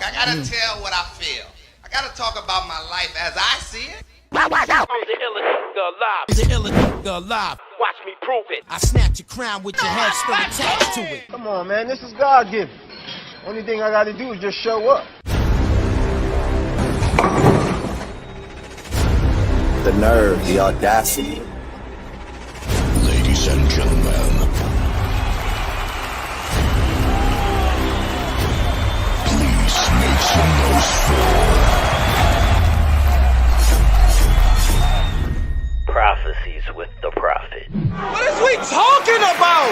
talk. I gotta tell what I feel. I gotta talk about my life as I see it. I'm the illest nigga alive. Watch me prove it. I snatch your crown with your head still attached to it. Come on, man. This is God-given. Only thing I gotta do is just show up. The nerve, the audacity. Ladies and gentlemen, please make some noise for Prophecies with the Prophet. What is we talking about?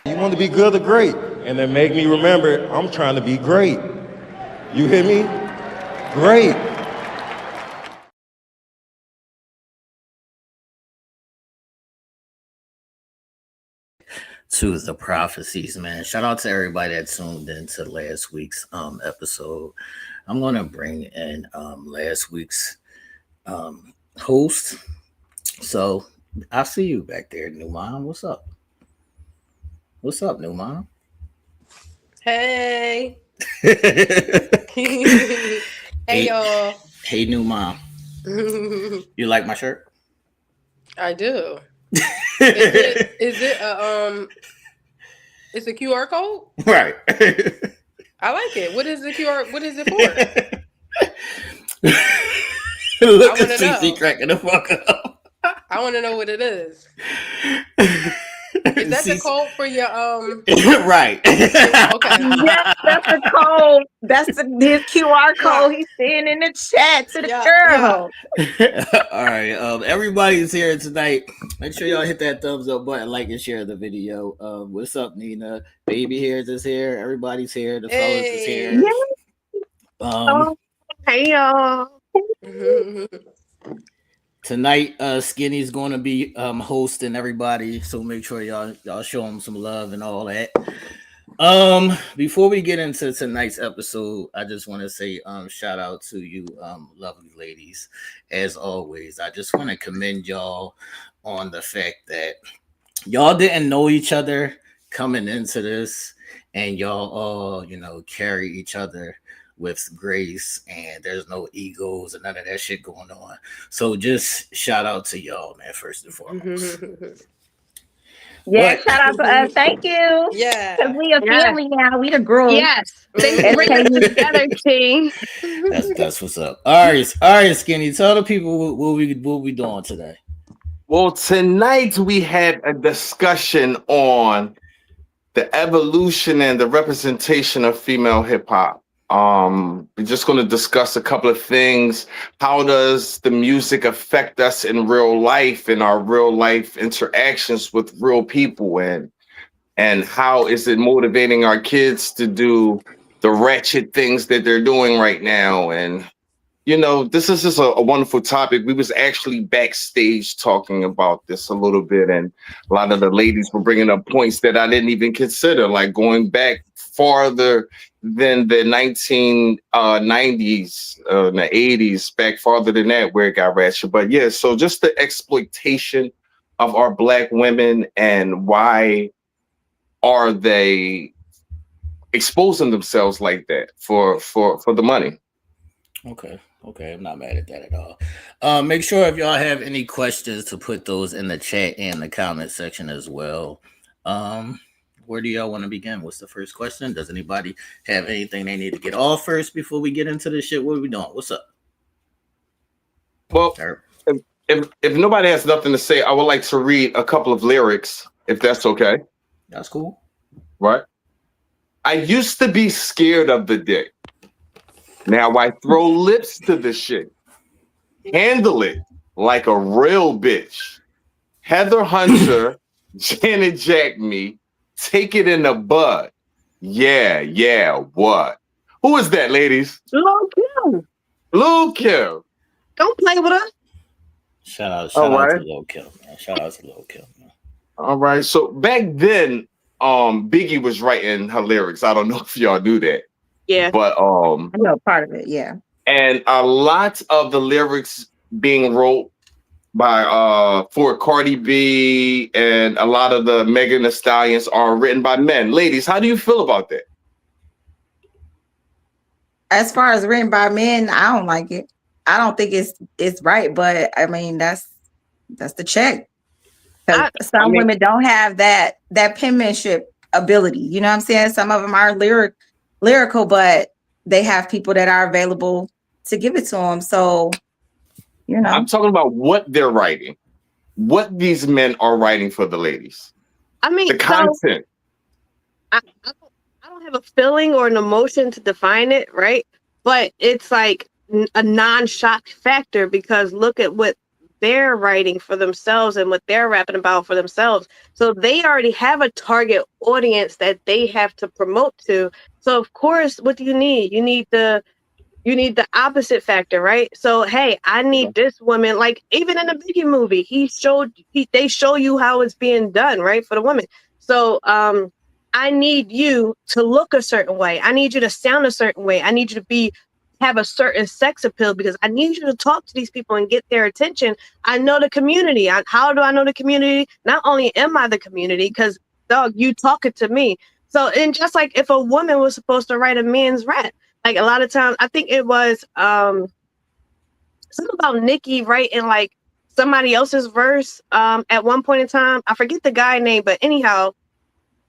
You want to be good or great? And then make me remember, I'm trying to be great. You hear me? Great. To the prophecies, man. Shout out to everybody that tuned into last week's episode. I'm gonna bring in last week's host. So I see you back there, New Mom. What's up? What's up, New Mom? Hey. Hey, y'all. Hey, New Mom. You like my shirt? I do. Is it it's a QR code? Right. I like it. What is the QR? What is it for? Look at CC cracking the fuck up. I want to know what it is. Is that the code for your Right. Okay. Yes, that's the code. That's his QR code. He's saying in the chat to the girl. Yeah. All right. Everybody's here tonight. Make sure y'all hit that thumbs up button, like and share the video. What's up, Nina? Baby Hairs is here. Everybody's here. The fellas is here. Hey y'all. Tonight, Skinny's going to be hosting everybody, so make sure y'all show him some love and all that. Before we get into tonight's episode, I just want to say shout out to you, lovely ladies. As always, I just want to commend y'all on the fact that y'all didn't know each other coming into this, and y'all all, carry each other with grace, and there's no egos and none of that shit going on. So just shout out to y'all, man, first and foremost. Yeah, shout out to us. Thank you. Yeah. Because we a family now. We the group. Yes. Thanks for bringing us together, T. That's what's up. All right, Skinny. Tell the people what we doing today. Well, tonight we had a discussion on the evolution and the representation of female hip hop. We're just going to discuss a couple of things. How does the music affect us in real life, in our real life interactions with real people, and how is it motivating our kids to do the ratchet things that they're doing right now? And this is just a wonderful topic. We was actually backstage talking about this a little bit, and a lot of the ladies were bringing up points that I didn't even consider, like going back farther than the 1990s, the 80s, back farther than that, where it got ratchet. But yeah, so just the exploitation of our Black women, and why are they exposing themselves like that for the money? Okay, I'm not mad at that at all. Make sure if y'all have any questions to put those in the chat and the comment section as well. Where do y'all want to begin? What's the first question? Does anybody have anything they need to get off first before we get into this shit? What are we doing? What's up? Well, if nobody has nothing to say, I would like to read a couple of lyrics, if that's okay. That's cool. Right? I used to be scared of the dick. Now I throw lips to the shit. Handle it like a real bitch. Heather Hunter, Janet Jack me. Take it in the bud. Yeah, what? Who is that, ladies? Lil' Kim. Lil' Kim. Don't play with us. Shout out to Lil' Kim, man. Shout out to Lil' Kim, man. All right. So back then, Biggie was writing her lyrics. I don't know if y'all knew that. Yeah. But I know part of it, yeah. And a lot of the lyrics being wrote for Cardi B and a lot of the Megan Thee Stallions are written by men. Ladies, how do you feel about that? As far as written by men, I don't like it. I don't think it's right, but I mean that's the check. Some women don't have that penmanship ability. You know what I'm saying? Some of them are lyrical, but they have people that are available to give it to them. So, you know, I'm talking about what they're writing, what these men are writing for the ladies. I mean, the content. I don't have a feeling or an emotion to define it, right? But it's like a non-shock factor because look at what they're writing for themselves and what they're rapping about for themselves. So they already have a target audience that they have to promote to. So of course, what do you need? You need the opposite factor, right? So hey, I need this woman. Like even in the Biggie movie, they show you how it's being done, right, for the woman. So I need you to look a certain way. I need you to sound a certain way. I need you to have a certain sex appeal because I need you to talk to these people and get their attention. I know the community. How do I know the community? Not only am I the community, because dog, you talking to me. So, and just like if a woman was supposed to write a man's rap, like a lot of times, I think it was something about Nicki writing like somebody else's verse at one point in time. I forget the guy name, but anyhow,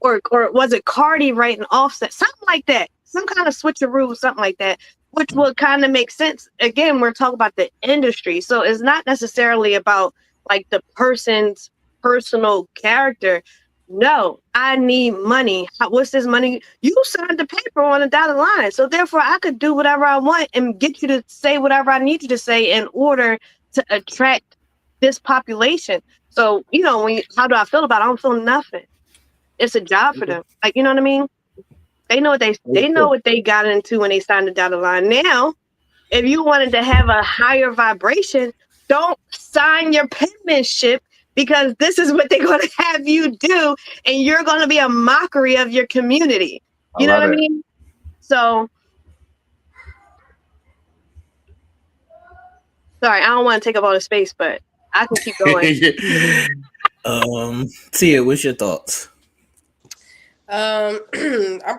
or was it Cardi writing Offset? Something like that. Some kind of switcheroo, something like that, which would kind of make sense. Again, we're talking about the industry. So it's not necessarily about like the person's personal character. No, I need money. What's this money? You signed the paper on the dotted line. So therefore I could do whatever I want and get you to say whatever I need you to say in order to attract this population. So, you know, how do I feel about it? I don't feel nothing. It's a job for them. Like, you know what I mean? They know what they got into when they signed the dotted line. Now, if you wanted to have a higher vibration, don't sign your penmanship because this is what they're going to have you do, and you're going to be a mockery of your community. You know what I mean? So, sorry, I don't want to take up all the space, but I can keep going. Tia, what's your thoughts? I'm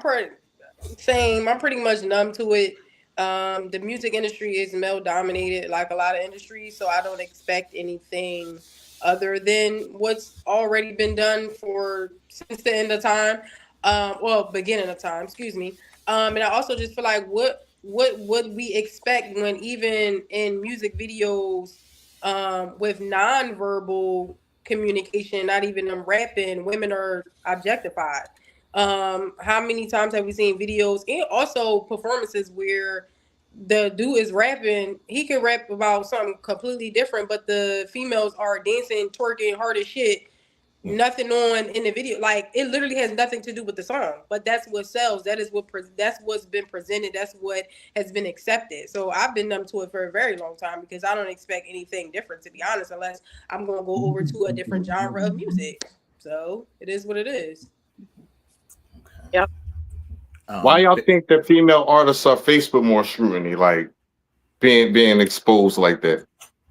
pretty much numb to it. The music industry is male dominated like a lot of industries, so I don't expect anything other than what's already been done since the end of time. Beginning of time, excuse me. And I also just feel like what would we expect when even in music videos with nonverbal communication, not even them rapping, women are objectified. How many times have we seen videos and also performances where the dude is rapping, he can rap about something completely different, but the females are dancing, twerking hard as shit, nothing on in the video. Like it literally has nothing to do with the song, but that's what sells. That's what's been presented. That's what has been accepted. So I've been numb to it for a very long time because I don't expect anything different, to be honest, unless I'm going to go over to a different genre of music. So it is what it is. Yep. Why y'all think that female artists are faced with more scrutiny, like being exposed like that?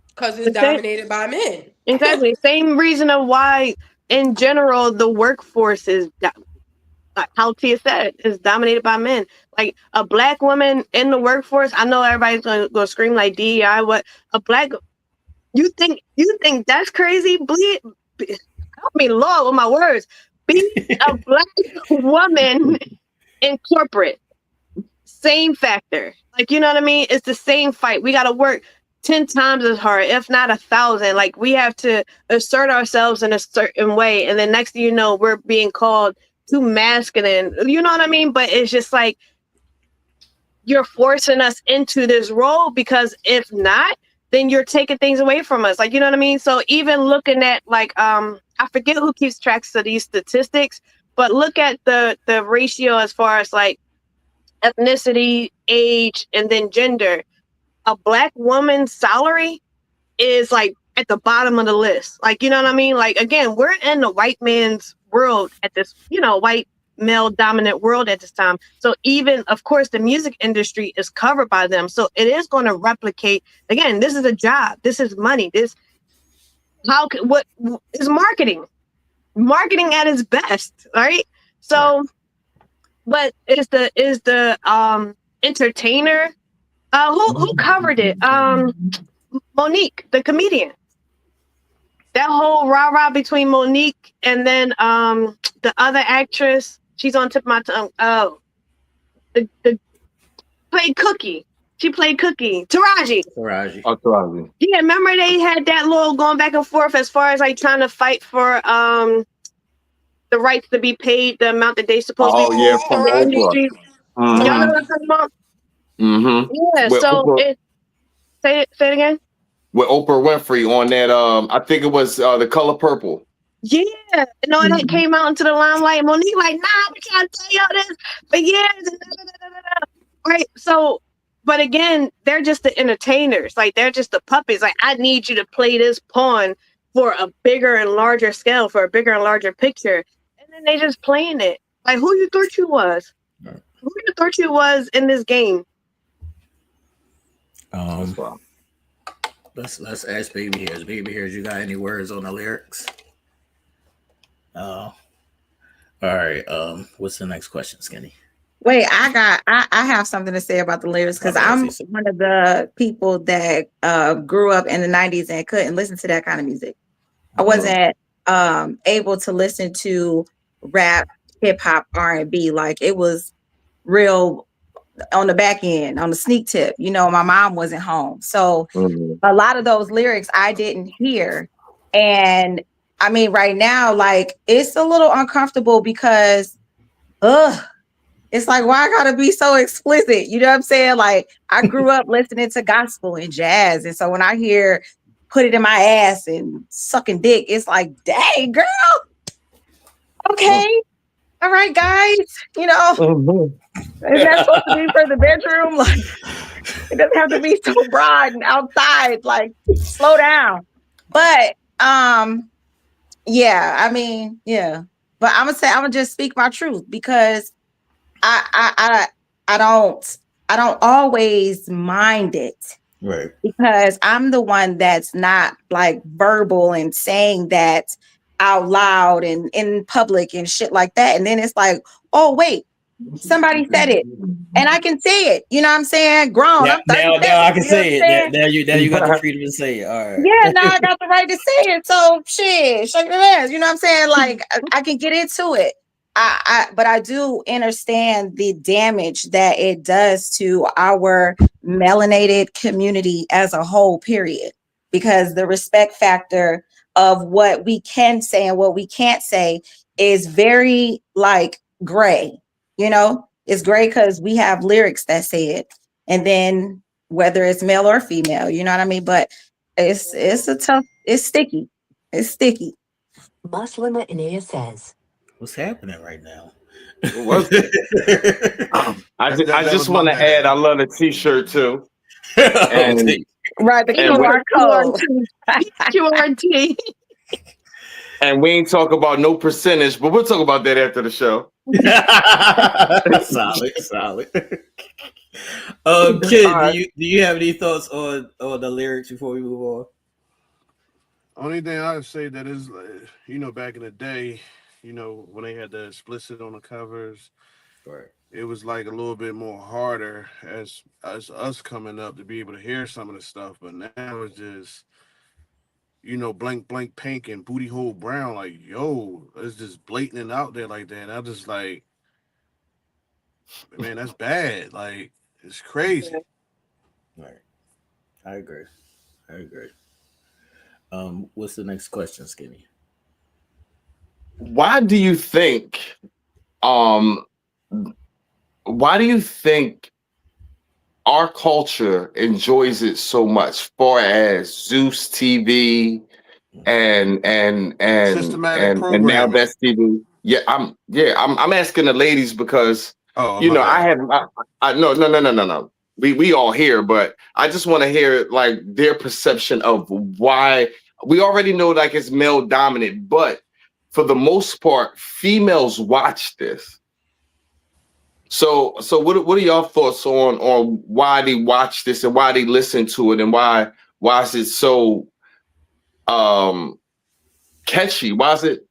Because it's dominated by men. Exactly. Same reason of why, in general, the workforce is, like how Tia said, is dominated by men. Like a black woman in the workforce, I know everybody's gonna scream like DEI. What a black, you think that's crazy? Help me, Lord, with my words. Be a black woman in corporate, same factor. Like, you know what I mean? It's the same fight. We got to work 10 times as hard, if not 1,000. Like, we have to assert ourselves in a certain way. And then next thing you know, we're being called too masculine. You know what I mean? But it's just like, you're forcing us into this role because if not, then you're taking things away from us. Like, you know what I mean? So even looking at like, I forget who keeps tracks of these statistics, but look at the ratio as far as like ethnicity, age, and then gender. A black woman's salary is like at the bottom of the list. Like, you know what I mean? Like, again, we're in the white man's world at this, white male dominant world at this time. So even, of course, the music industry is covered by them. So it is going to replicate. Again, this is a job. This is money. what is marketing at its best, right? So, but is the entertainer who covered it? Monique, the comedian. That whole rah-rah between Monique and then the other actress, she's on tip of my tongue. Oh, the played Cookie. She played Cookie. Taraji. Oh, Taraji. Yeah, remember they had that little going back and forth as far as like trying to fight for the rights to be paid the amount that they supposed to be. Yeah, from Oprah. Y'all know what I'm talking about? Mm-hmm. Yeah. With So Oprah, say it again. with Oprah Winfrey on that. I think it was The Color Purple. Yeah, and all that came out into the limelight. Monique like, nah, we can't tell y'all this, but yeah, right. So, but again, they're just the entertainers. Like they're just the puppets. Like I need you to play this pawn for a bigger and larger scale, for a bigger and larger picture, and then they just playing it. Like who you thought you was? Who you thought you was in this game? Let's ask Baby Hairs. Baby Hairs, you got any words on the lyrics? All right. What's the next question, Skinny? Wait, I have something to say about the lyrics because I'm one of the people that grew up in the 90s and couldn't listen to that kind of music. I wasn't able to listen to rap, hip hop, R&B. Like it was real on the back end, on the sneak tip. You know, my mom wasn't home. So a lot of those lyrics I didn't hear. And I mean, right now, like it's a little uncomfortable because it's like, why I gotta be so explicit? You know what I'm saying? Like I grew up listening to gospel and jazz. And so when I hear put it in my ass and sucking dick, it's like, dang, girl. Okay. All right, guys. You know, is that supposed to be for the bedroom? Like it doesn't have to be so broad and outside. Like slow down. But yeah, I mean, yeah. But I'm gonna just speak my truth because I don't always mind it. Right. Because I'm the one that's not like verbal and saying that out loud and in public and shit like that. And then it's like, oh wait, somebody said it. And I can say it. You know what I'm saying? Grown. Yeah, I'm now I can say it. Now you got the freedom to say it. All right. Yeah, now I got the right to say it. So shit, shake your ass. You know what I'm saying? Like I can get into it. But I do understand the damage that it does to our melanated community as a whole, period. Because the respect factor of what we can say and what we can't say is very like gray. You know, it's gray because we have lyrics that say it. And then whether it's male or female, you know what I mean? But it's sticky. It's sticky. Muslima Inea says. What's happening right now? I just want to add, I love the t-shirt too. And, right, the QR code. QRT. And we ain't talk about no percentage, but we'll talk about that after the show. solid. Kid, right. do you have any thoughts on the lyrics before we move on? Only thing I'd say that is, you know, back in the day, you know, when they had the explicit on the covers, right, it was like a little bit more harder as us coming up to be able to hear some of the stuff. But now it's just, you know, blank pink and booty hole brown. Like, yo, it's just blatant and out there like that. And I'm just like, man, that's bad. Like, it's crazy. Right. I agree. What's the next question, Skinny? Why do you think our culture enjoys it so much, far as Zeus TV and now that's TV? I'm asking the ladies because no. We all hear, but I just want to hear like their perception of why. We already know like it's male dominant, but for the most part, females watch this. So what are y'all thoughts on why they watch this and why they listen to it and why is it so catchy? Why is it?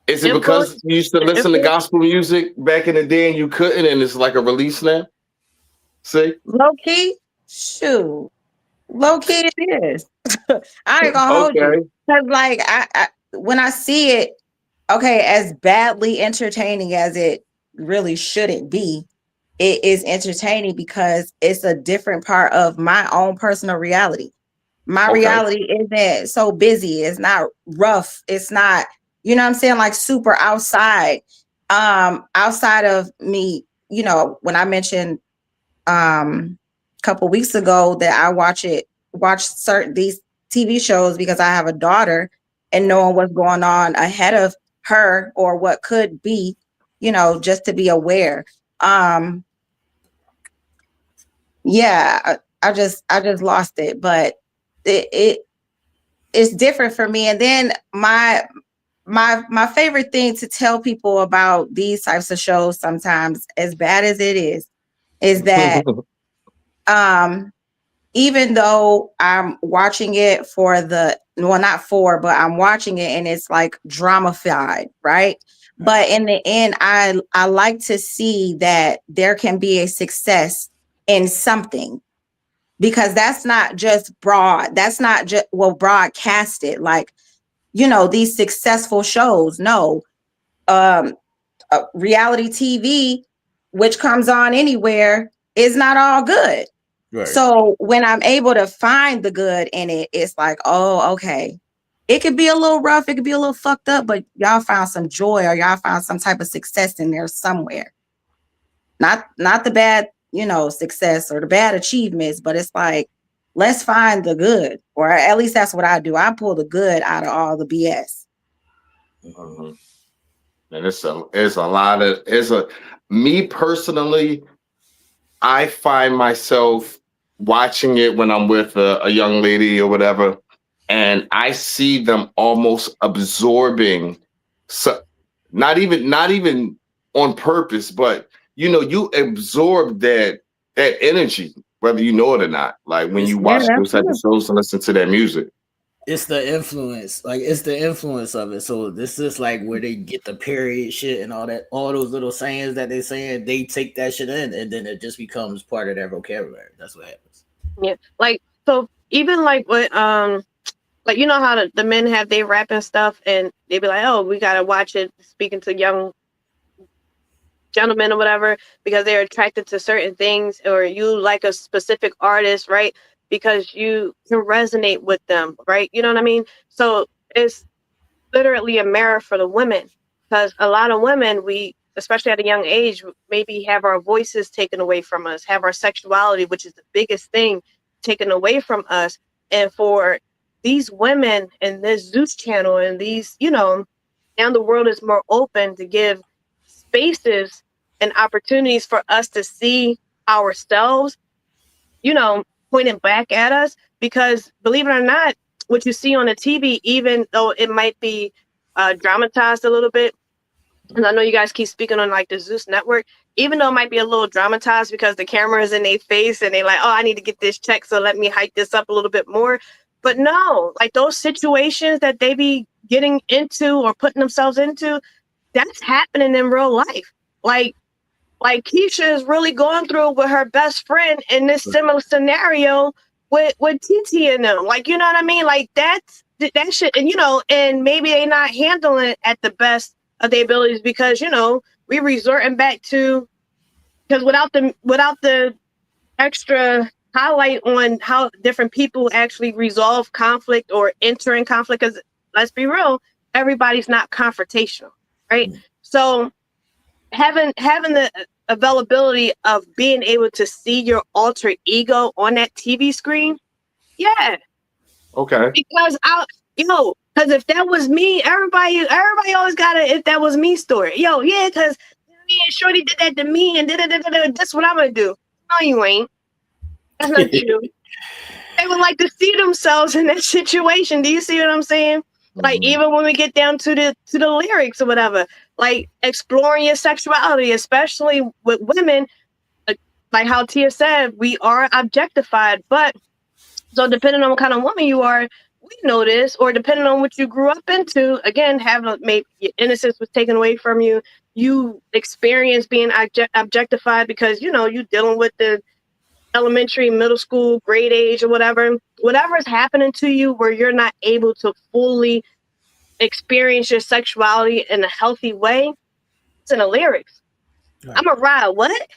Is it Simple. because you used to listen to gospel music back in the day and you couldn't, and it's like a release now? See? Low key, shoot. Low key it is. I ain't gonna hold you. Cause like I when I see it, okay, as badly entertaining as it really shouldn't be, it is entertaining because it's a different part of my own personal reality. My reality isn't so busy. It's not rough. It's not, you know what I'm saying? Like super outside. Outside of me, you know, when I mentioned a couple weeks ago that I watch certain these TV shows because I have a daughter and knowing what's going on ahead of her or what could be, you know, just to be aware. Yeah, I just lost it, but it's different for me. And then my favorite thing to tell people about these types of shows, sometimes as bad as it is that even though I'm watching it but I'm watching it and it's like dramified, right? But in the end, I like to see that there can be a success in something, because that's not just broadcasted, like, you know, these successful shows. No, reality TV, which comes on anywhere, is not all good. Right. So when I'm able to find the good in it, it's like, oh, okay. It could be a little rough, it could be a little fucked up, but y'all found some joy or y'all found some type of success in there somewhere. Not the bad, you know, success or the bad achievements, but it's like, let's find the good, or at least that's what I do. I pull the good out of all the BS. Mm-hmm. And me personally, I find myself watching it when I'm with a young lady or whatever, and I see them almost absorbing, not even on purpose, but you know, you absorb that energy, whether you know it or not. Like when you watch those type of shows and listen to that music. It's the influence, like it's the influence of it. So this is like where they get the period shit and all that, all those little sayings that they're saying, they take that shit in and then it just becomes part of their vocabulary. That's what happens. Yeah, like, so even like what like, you know how the men have they rap and stuff and they be like, oh, we gotta watch it speaking to young gentlemen or whatever because they're attracted to certain things, or you like a specific artist, right? Because you can resonate with them, right? You know what I mean? So it's literally a mirror for the women, because a lot of women, we, especially at a young age, maybe have our voices taken away from us, have our sexuality, which is the biggest thing, taken away from us. And for these women and this Zeus channel and these, you know, now the world is more open to give spaces and opportunities for us to see ourselves, you know, pointing back at us. Because believe it or not, what you see on the TV, even though it might be dramatized a little bit, and I know you guys keep speaking on like the Zeus network, even though it might be a little dramatized because the camera is in their face and they like, oh, I need to get this check, so let me hype this up a little bit more. But no, like those situations that they be getting into or putting themselves into, that's happening in real life. Like Keisha is really going through with her best friend in this similar scenario with TT and them. Like, you know what I mean? Like that shit, and you know, and maybe they not handling it at the best of their abilities because, you know, we resorting back to, because without the extra highlight on how different people actually resolve conflict or enter in conflict, because let's be real, everybody's not confrontational, right? Mm-hmm. So having the availability of being able to see your alter ego on that TV screen, yeah. Okay. Because because if that was me, everybody always got a if that was me story. Yo, yeah, because me and Shorty did that to me and that's what I'm gonna do. No, you ain't. That's not true. They would like to see themselves in that situation. Do you see what I'm saying? Mm-hmm. Like even when we get down to the lyrics or whatever, like exploring your sexuality, especially with women, like how Tia said, we are objectified. But so depending on what kind of woman you are, we know this, or depending on what you grew up into, again, having maybe your innocence was taken away from you. You experience being objectified because, you dealing with the elementary, middle school, grade age, or whatever is happening to you where you're not able to fully experience your sexuality in a healthy way. It's in the lyrics. Right. I'm gonna ride what?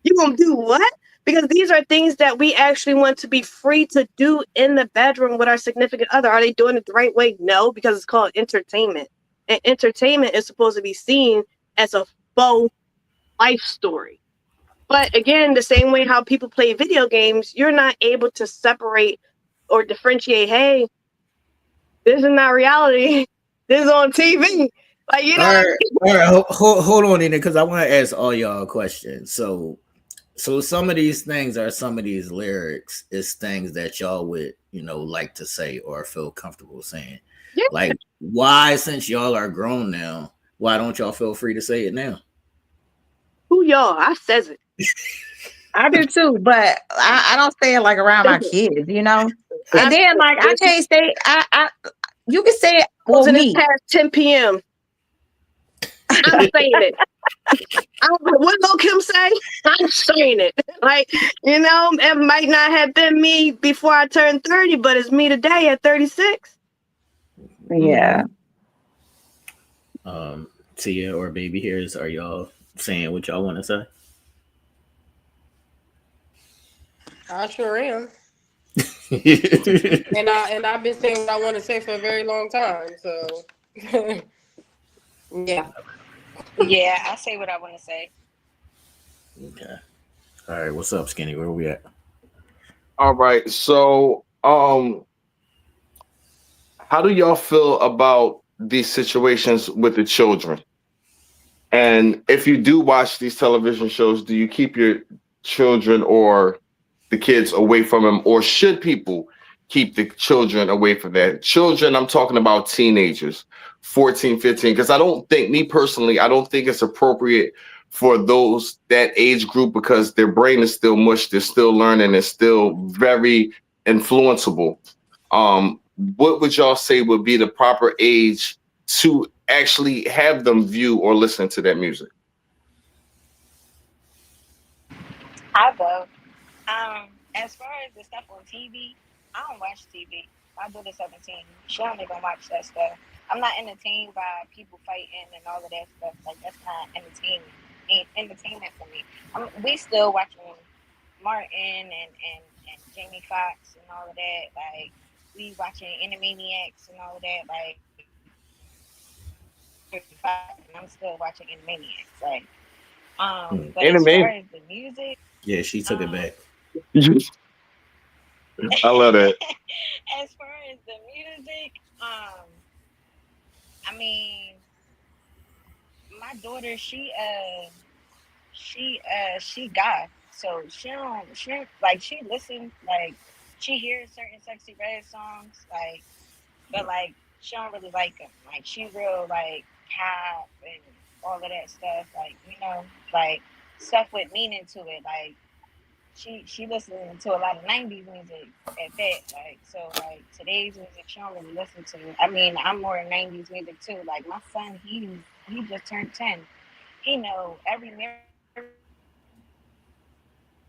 You gonna do what? Because these are things that we actually want to be free to do in the bedroom with our significant other. Are they doing it the right way? No, because it's called entertainment. And entertainment is supposed to be seen as a faux life story. But again, the same way how people play video games, you're not able to separate or differentiate, hey, this is not reality. This is on TV. Like, All right. Hold on in it, because I want to ask all y'all a question. So some of these things are some of these lyrics is things that y'all would, like to say or feel comfortable saying. Yeah. Like, why, since y'all are grown now, why don't y'all feel free to say it now? Who y'all? I says it. I do too, but I don't say it like around my kids, And then like I can't say you can say it for me. Past 10 p.m. I'm saying it. I don't know what Lil Kim say. I'm saying it. Like, it might not have been me before I turned 30, but it's me today at 36. Yeah. Tia or Baby Hairs, are y'all saying what y'all want to say? I sure am. and I've been saying what I want to say for a very long time. So yeah. Yeah, I say what I want to say. Okay. All right, what's up, Skinny? Where are we at? All right. So how do y'all feel about these situations with the children? And if you do watch these television shows, do you keep your children or the kids away from them, or should people keep the children away from that? Children, I'm talking about teenagers, 14, 15, because I don't think it's appropriate for that age group, because their brain is still mush, they're still learning, it's still very influenceable. What would y'all say would be the proper age to actually have them view or listen to that music? I vote. As far as the stuff on TV, I don't watch TV. My daughter's 17. She don't even watch that stuff. I'm not entertained by people fighting and all of that stuff. Like, that's not entertainment. Ain't entertainment for me. We still watching Martin and Jamie Foxx and all of that. Like, we watching Animaniacs and all of that. Like, and I'm still watching Animaniacs. Like, but as far as the music, yeah, she took it back. I love that. As far as the music, I mean, my daughter, she goth, so she listens, like, she hears certain Sexy Red songs, like, but like she don't really like them. Like, she real like pop and all of that stuff, like, like stuff with meaning to it, like. She listens to a lot of 90s music at that, like, so like today's music she don't really listen to. I mean, I'm more 90s music too. Like, my son, he just turned 10. He know every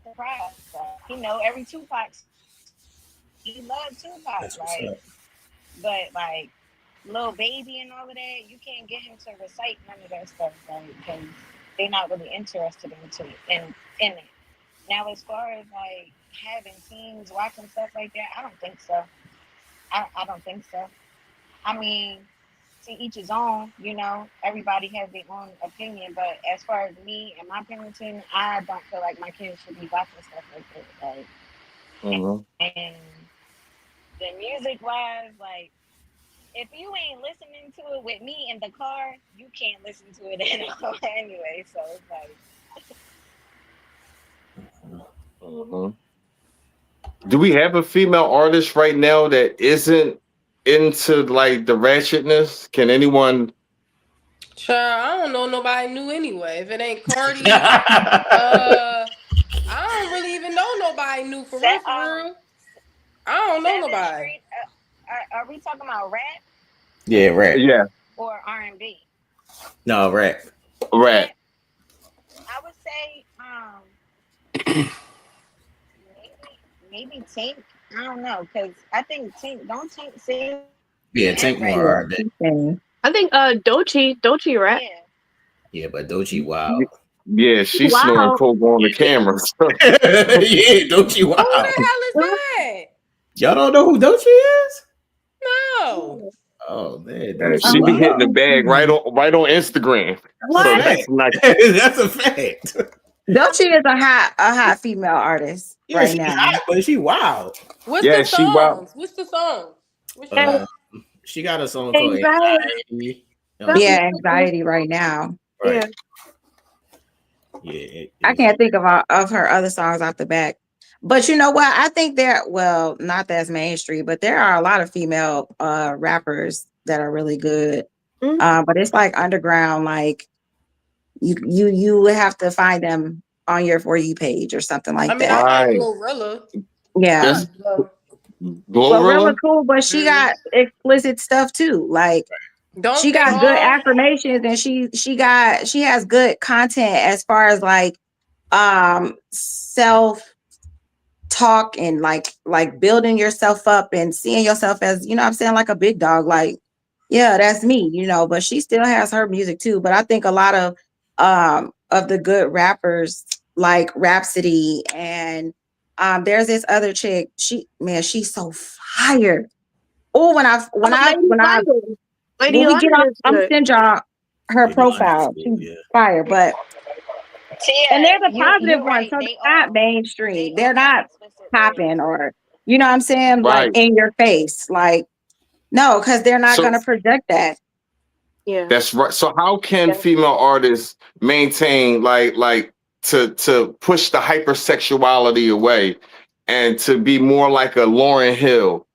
surprise. He know every Tupac. He loves Tupac, like, but like Lil Baby and all of that, you can't get him to recite none of that stuff, like, because they're not really interested in it. Now, as far as like having teens watching stuff like that, I don't think so. I don't think so. I mean, to each his own, everybody has their own opinion. But as far as me and my parenting, I don't feel like my kids should be watching stuff like that. Like, and the music wise, like, if you ain't listening to it with me in the car, you can't listen to it anyway. So it's like. Do we have a female artist right now that isn't into like the ratchetness? Can anyone? Sure, I don't know nobody new anyway. If it ain't Cardi, I don't really even know nobody new for real. I don't know nobody. Are we talking about rap Yeah, rap. Yeah, or R&B? No, rap. rap. I would say maybe Tink. I don't know, because I think Tink sing. Yeah, Tank more R&B. I think Doechii rap. Yeah. Yeah, but Doechii, wow. Yeah, she's Wow. snoring coke on the camera. Yeah, Doechii, Who wow. the hell is that? Y'all don't know who Doechii is? No. Oh man, She be hitting the bag right on Instagram. What? So that's nice. That's a fact. Doechii is a hot female artist Yeah, right she's now. hot, but she wild. What's Yeah, the she wild. songs? What's the song? Which She got a song called Anxiety. Anxiety. Yeah, anxiety right now. Right. Yeah. I can't think of her other songs off the back. But you know what? I think not that's mainstream, but there are a lot of female rappers that are really good. But it's like underground, like you would have to find them on your For You page or something like that. I got Glorilla. Yeah. Yes. Glorilla cool, but she got explicit stuff too. Like she got good affirmations and she has good content as far as like self talk and like building yourself up and seeing yourself as, you know what I'm saying, like a big dog. Like, yeah, that's me, you know, but she still has her music too. But I think a lot of the good rappers like Rhapsody and there's this other chick. She's so fire. Oh, when we get off, I'm gonna send y'all her profile. She's fire, but and there's a positive one, so they're not mainstream. They're not popping or you know what I'm saying, like in your face. Like, no, because they're not gonna project that. Yeah. That's right. So how can female artists maintain like to push the hypersexuality away and to be more like a Lauryn Hill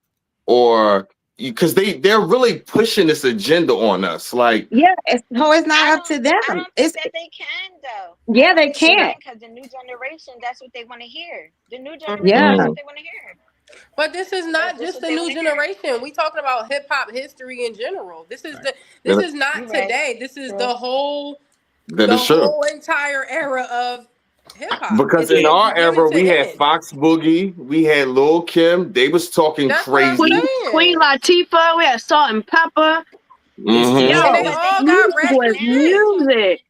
or because they're really pushing this agenda on us, like it's not up to them. It's that they can though. Yeah, they can. Because the new generation, that's what they want to hear. The new generation, Yeah. that's what they want to hear. But this is not just the new generation. We talking about hip hop history in general. This is not today. This is the whole whole entire era of hip hop. because in our era we had Fox Boogie, we had Lil Kim. They was talking crazy. Queen Latifah, we had Salt and Pepper. Mhm. Yo, And they all got rap was music.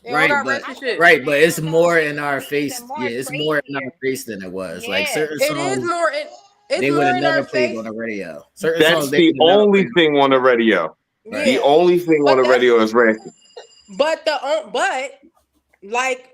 Right, but it's more in our face. Yeah, it's more in our face than it was. Like certain It songs, is more. they would have never played on the radio. Certain That's songs, they the would have never only played. thing on the radio. Yeah. The only thing on the radio is rap. But like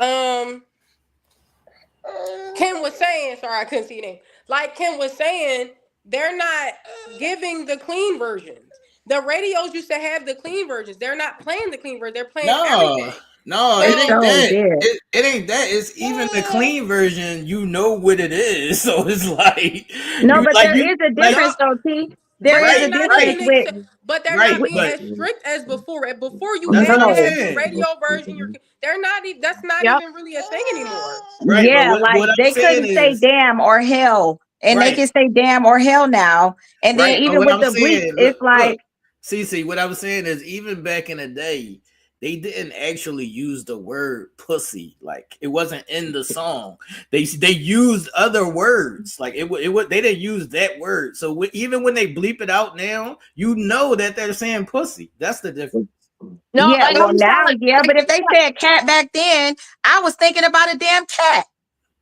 Kim was saying, sorry, I couldn't see your name. Like Kim was saying, they're not giving the clean versions. The radios used to have the clean versions. They're not playing the clean version. They're playing everything. No, it ain't that. It ain't that. It's even the clean version. You know what it is, so it's like but there is a difference, though, T. There is a difference with. But they're not being as strict as before. Before you had the radio version, they're not. That's not even really a thing anymore. Right, yeah, like they couldn't say damn or hell, and they can say damn or hell now. And then even with the bleep, it's like. See, what I was saying is even back in the day, they didn't actually use the word pussy. Like it wasn't in the song. They used other words. Like it they didn't use that word. So even when they bleep it out now, you know that they're saying pussy. That's the difference. No, yeah, well now, yeah, but if they said cat back then, I was thinking about a damn cat.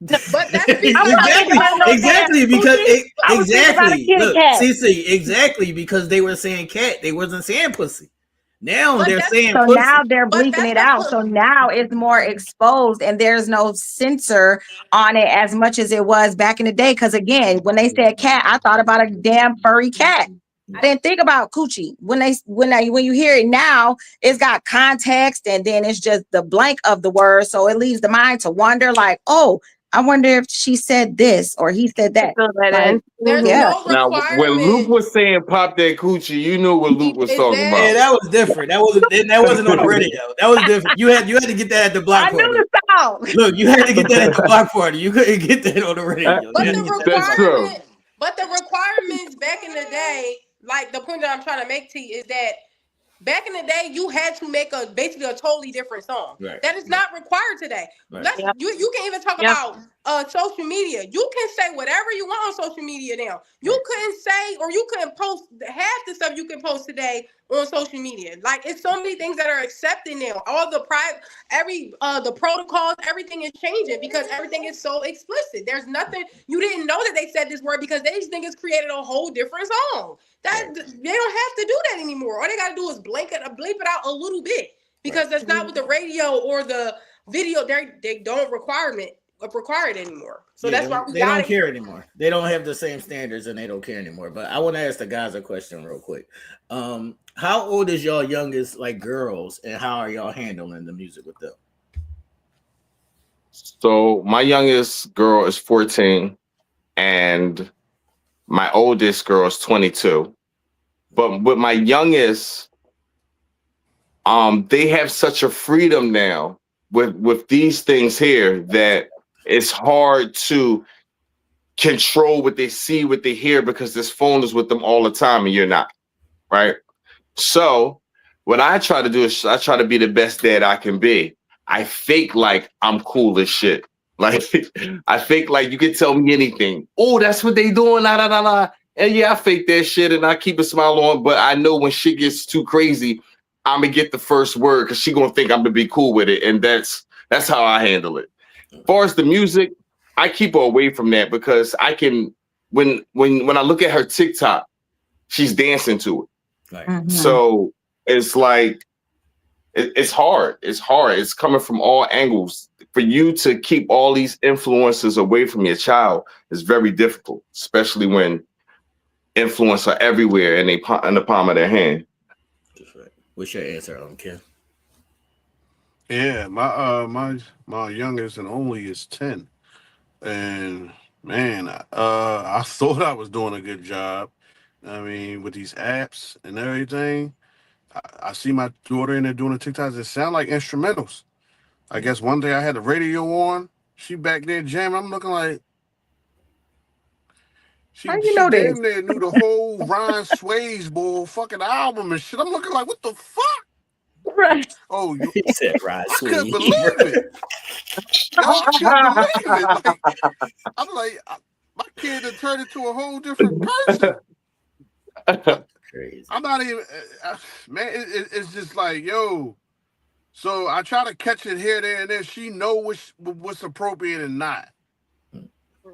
But that's exactly because exactly because they were saying cat, they wasn't saying pussy. Now they're saying so pussy. now they're bleeping it out. So now it's more exposed and there's no censor on it as much as it was back in the day. Because again, when they said cat, I thought about a damn furry cat. I didn't think about coochie. When you hear it now, it's got context and then it's just the blank of the word. So it leaves the mind to wonder like, oh, I wonder if she said this or he said that. Now, when Luke was saying "pop that coochie," you knew what Luke was talking about. Yeah, that was different. That wasn't on the radio. That was different. You had to get that at the block party. I knew the song. Look, you had to get that at the block party. You couldn't get that on the radio. But the requirements back in the day, like the point that I'm trying to make to you is that back in the day, you had to make basically a totally different song. Right. That is not required today. Right. You can even talk about social media. You can say whatever you want on social media now. You couldn't say, or you couldn't post half the stuff you can post today on social media. Like, it's so many things that are accepted now. All the the protocols, everything is changing because everything is so explicit. There's nothing you didn't know that they said this word because they think it's created a whole different song. That they don't have to do that anymore. All they got to do is bleep it out a little bit because that's not what the radio or the video they don't require it anymore. So that's why they don't care anymore. They don't have the same standards and they don't care anymore. But I want to ask the guys a question real quick. How old is y'all youngest like girls, and how are y'all handling the music with them? So my youngest girl is 14 and my oldest girl is 22. But with my youngest, they have such a freedom now with these things here that it's hard to control what they see, what they hear, because this phone is with them all the time and you're not, right? So what I try to do is I try to be the best dad I can be. I fake like I'm cool as shit. Like I fake like you can tell me anything. Oh, that's what they doing, la la la la. And yeah, I fake that shit and I keep a smile on, but I know when shit gets too crazy, I'm gonna get the first word because she gonna think I'm gonna be cool with it. And that's how I handle it. As far as the music, I keep her away from that because I can when I look at her TikTok, she's dancing to it. Right. So it's like it's hard. It's hard. It's coming from all angles. For you to keep all these influences away from your child is very difficult, especially when influence are everywhere and in the palm of their hand. That's right. What's your answer, Ken? Yeah, my youngest and only is 10, and man, I thought I was doing a good job. I mean, with these apps and everything, I see my daughter in there doing the TikToks. It sound like instrumentals. I guess one day I had the radio on. She back there jamming. I'm looking like, She damn near knew the whole Ryan Swayze fucking album and shit. I'm looking like, what the fuck? Right. Oh, you He said Ryan I couldn't Swayze. believe it. No, I couldn't believe it. Like, I'm like, my kid had turned into a whole different person. Crazy. I'm not even, man. It's just like, yo. So I try to catch it here, there, and there. She know what's appropriate and not.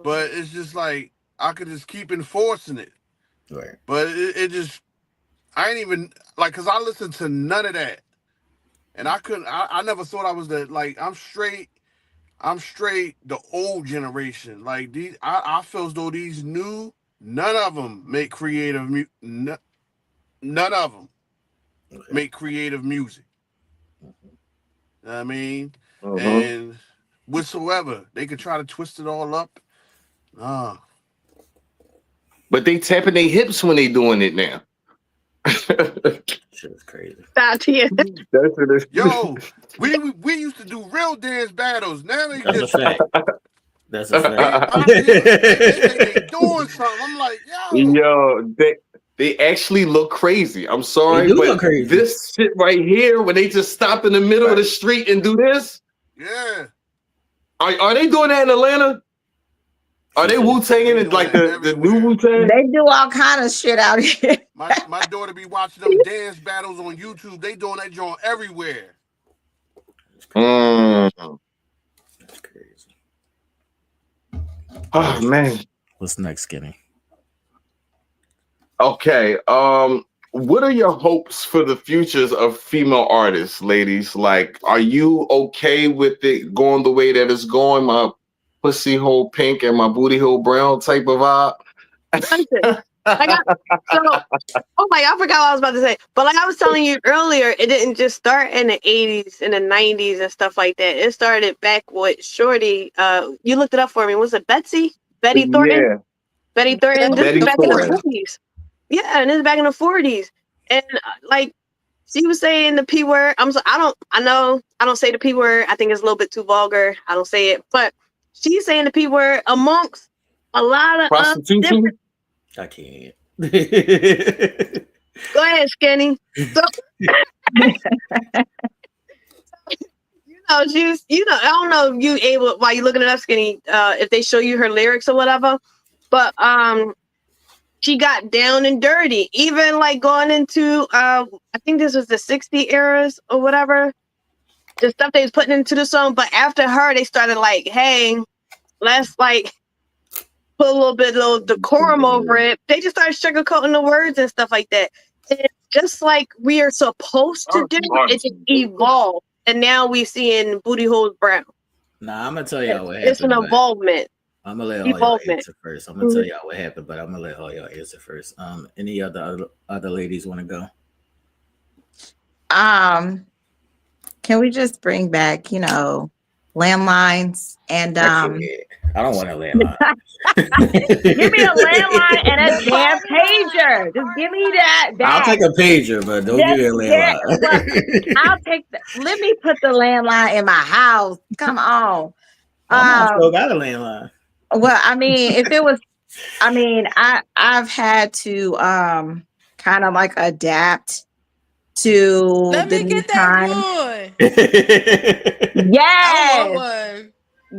But it's just like I could just keep enforcing it. Right. But it just, I ain't even like, cause I listened to none of that, and I couldn't. I never thought I was like. I'm straight the old generation. Like these, I feel as though these new, none of them make creative music. None of them make creative music. You know what I mean? And whatsoever, they could try to twist it all up. Nah. But they tapping their hips when they doing it now. Shit is crazy. Stop here. That's what it is. Yo, we used to do real dance battles. Now they That's just a fact. That's a fact. they doing something. I'm like, yo, they actually look crazy. I'm sorry, They do but look crazy. this shit right here, when they just stop in the middle of the street and do this, yeah. Are they doing that in Atlanta? Are they Wu-Tanging it like the new Wu-Tang? They do all kind of shit out here. My daughter be watching them dance battles on YouTube. They doing that joint everywhere. That's crazy. Oh man. What's next, Skinny? Okay. What are your hopes for the futures of female artists, ladies? Like, are you okay with it going the way that it's going? My pussy hole pink and my booty hole brown type of vibe. I forgot what I was about to say. But like I was telling you earlier, it didn't just start in the 80s and the 90s and stuff like that. It started back with Shorty. You looked it up for me. Was it Betty Thornton? Yeah. Betty Thornton. This Betty is back in Thornton. the 40s. Yeah, and this is back in the 40s. And like she was saying the P word. I don't say the P word. I think it's a little bit too vulgar. I don't say it. But she's saying the P word amongst a lot of Prostitution? I can't. Go ahead, Skinny. So, I don't know if you able while you looking it up, Skinny, if they show you her lyrics or whatever, but she got down and dirty, even like going into I think this was the 60 eras or whatever, the stuff they was putting into the song. But after her, they started like, hey, let's like put a little decorum over it. They just started sugarcoating the words and stuff like that. And just like we are supposed to do, it just evolved. And now we seeing Booty Holes Brown. Nah, I'm gonna tell y'all what happened. It's an involvement. I'm gonna let all y'all answer first. I'm gonna tell y'all what happened, but I'm gonna let all y'all answer first. Any other ladies want to go? Can we just bring back, landlines and I don't want a landline. give me a landline and a damn pager. Just give me that. I'll take a pager, but don't give me a landline. I'll take let me put the landline in my house. Come on. I still got a landline. Well, I mean, if it was, I've had to kind of like adapt to Let the me new get that time. one. Yes. I want one.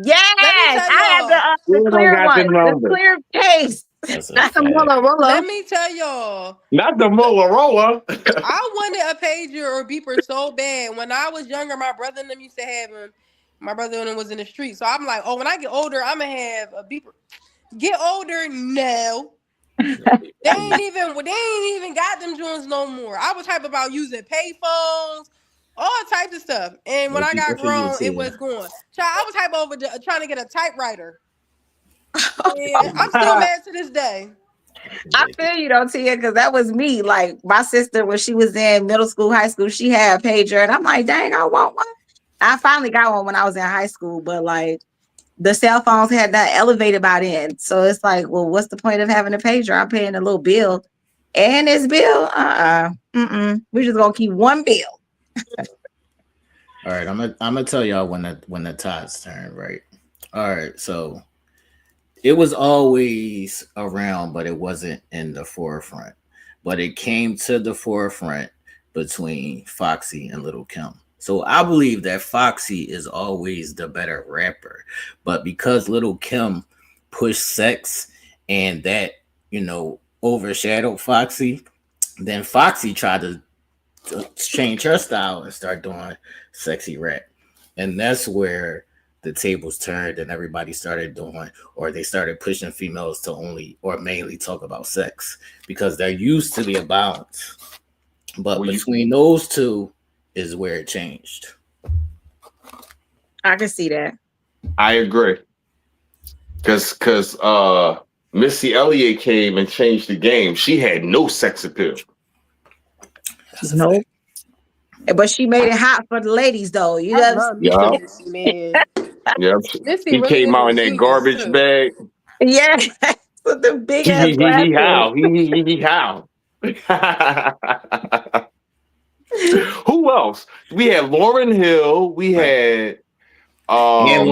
Yes, I have the clear one, the clear case. That's a Motorola. Let me tell y'all. Not the Motorola. I wanted a pager or beeper so bad. When I was younger, my brother and them used to have them. My brother and them was in the street. So I'm like, oh, when I get older, I'm going to have a beeper. Get older? No. They ain't even got them joints no more. I was hype about using payphones, all types of stuff. And when I got grown, it was gone. I was hype over trying to get a typewriter. And I'm still mad to this day. I feel you though, Tia, because that was me. Like my sister, when she was in middle school, high school, she had a pager, and I'm like, dang, I want one. I finally got one when I was in high school, but like the cell phones had that elevated by then. So it's like, well, what's the point of having a pager? I'm paying a little bill, and this bill, we're just gonna keep one bill. All right, I'm gonna tell y'all when the tides turn, right? All right, so it was always around, but it wasn't in the forefront. But it came to the forefront between Foxy and Lil' Kim. So I believe that Foxy is always the better rapper, but because Lil' Kim pushed sex and that overshadowed Foxy, then Foxy tried to change her style and start doing sexy rap, and that's where the tables turned and everybody started doing, or they started pushing females to only or mainly talk about sex, because there used to be a balance, but between those two is where it changed. I can see that. I agree. Because Missy Elliott came and changed the game. She had no sex appeal. No. But she made it hot for the ladies, though. You know? Yeah. Yeah. He came out in that garbage bag. Yeah. With the big ass how. Who else? We had Lauryn Hill. We had and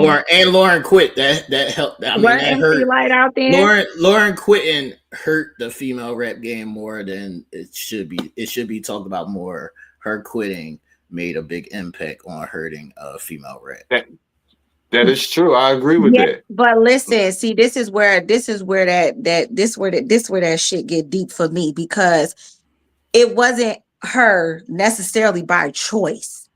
Lauren quit. That helped. I mean, that hurt. Light out there. Lauren quitting hurt the female rap game more than it should be. It should be talked about more. Her quitting made a big impact on hurting female rap. That is true. I agree with that. But listen, see, this is where that shit get deep for me, because it wasn't her necessarily by choice.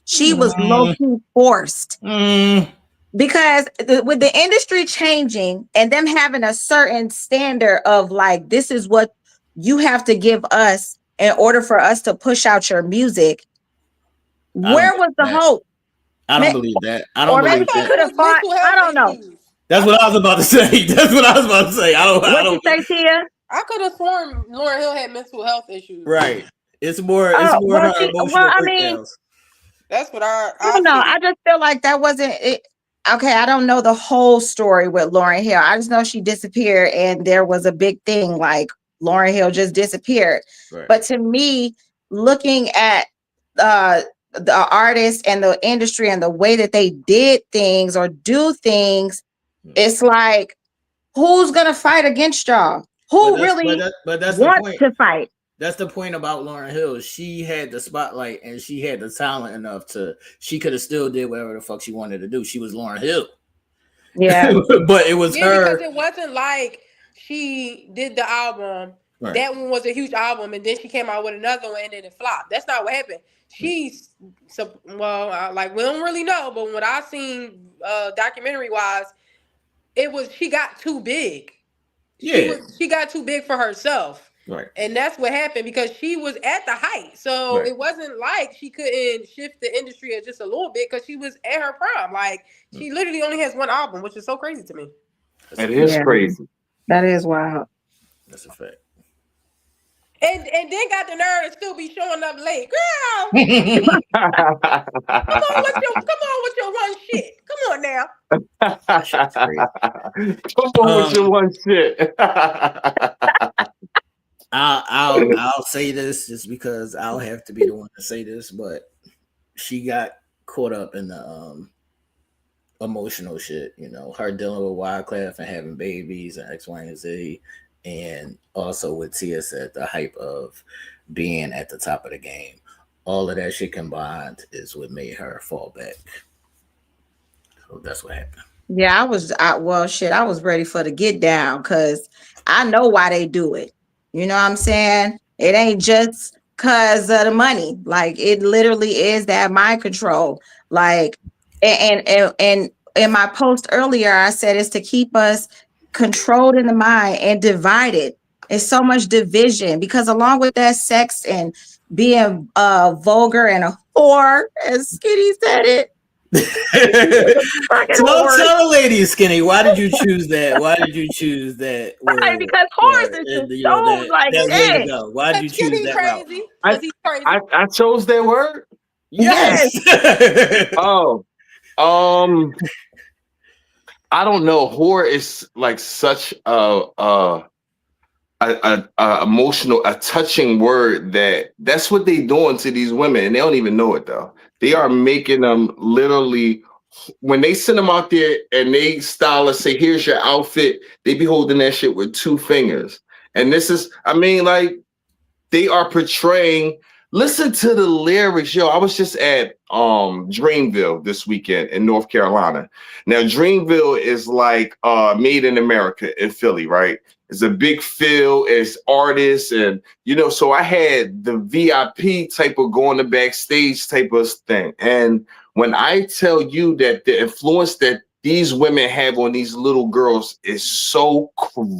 She was low-key forced. Because with the industry changing and them having a certain standard of like, this is what you have to give us in order for us to push out your music, where was the hope? I don't believe that. I don't believe that. I don't know. That's what I was about to say. I don't. What you say, Tia? I could have sworn Lauryn Hill had mental health issues. Right. It's more her emotional breakdowns. That's what I don't know. I just feel like that wasn't it. Okay, I don't know the whole story with Lauryn Hill. I just know she disappeared, and there was a big thing like Lauryn Hill just disappeared. Right. But to me, looking at the artists and the industry and the way that they did things or do things, it's like, who's gonna fight against y'all? who really but that's the wants point. to fight. That's the point about Lauryn Hill. She had the spotlight and she had the talent enough she could have still did whatever the fuck she wanted to do. She was Lauryn Hill. Yeah. But it was her. Because it wasn't like she did the album. Right. That one was a huge album, and then she came out with another one and then it flopped. That's not what happened. She's we don't really know, but what I seen documentary wise, she got too big. Yeah. She got too big for herself. Right. And that's what happened because she was at the height. So it wasn't like she couldn't shift the industry just a little bit because she was at her prime. Like she literally only has one album, which is so crazy to me. It is crazy. That is wild. That's a fact. And then got the nerve to still be showing up late. Girl, come on with your one shit. Come on now. Come on with your one shit. I'll say this just because I'll have to be the one to say this, but she got caught up in the emotional shit, her dealing with Wyclef and having babies and X, Y, and Z, and also with Tia said the hype of being at the top of the game. All of that shit combined is what made her fall back. So that's what happened. Yeah, I was ready for the get down because I know why they do it. You know what I'm saying? It ain't just because of the money. Like it literally is that mind control. Like, and in my post earlier, I said it's to keep us controlled in the mind and divided. It's so much division because along with that, sex and being vulgar and a whore, as Skinny said it. Tell the lady, Skinny, why did you choose that? Why did you choose that? Right, because horse is just so like that. Why did you choose that crazy? I chose that word. Yes. I don't know. Whore is like such a emotional, a touching word that's what they doing to these women, and they don't even know it though. They are making them literally, when they send them out there and they style us, say, here's your outfit, they be holding that shit with 2 fingers. And this is, they are portraying, listen to the lyrics. Yo, I was just at Dreamville this weekend in North Carolina. Now, Dreamville is like Made in America in Philly, right? It's a big feel, it's artists, and so I had the VIP type of going to backstage type of thing. And when I tell you that the influence that these women have on these little girls is so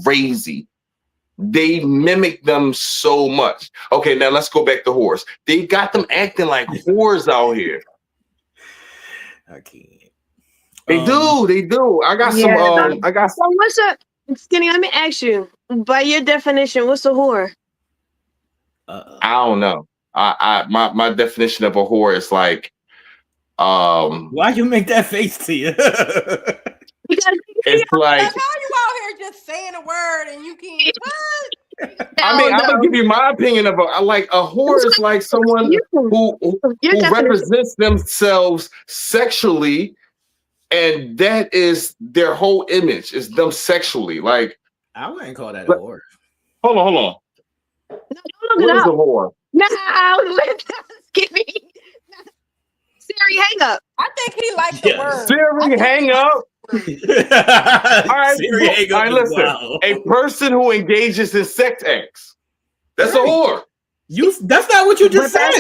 crazy, they mimic them so much. Okay, now let's go back to whores. They got them acting like whores out here. I can't. They do. I got some. So what's up? Skinny, let me ask you, by your definition, what's a whore? I don't know. My definition of a whore is like, why you make that face to you? It's like, how you out here just saying a word and you can't. What? I'm gonna give you my opinion of a whore is like someone who represents themselves sexually. And that is their whole image, is them sexually. Like, I wouldn't call that a whore. Hold on. No, What is a whore? No, Skinny. Siri, hang up. I think he likes the word. Siri, hang up. All right, Siri, hang up. Listen. Wow. A person who engages in sex acts. That's a whore. That's not what you just said.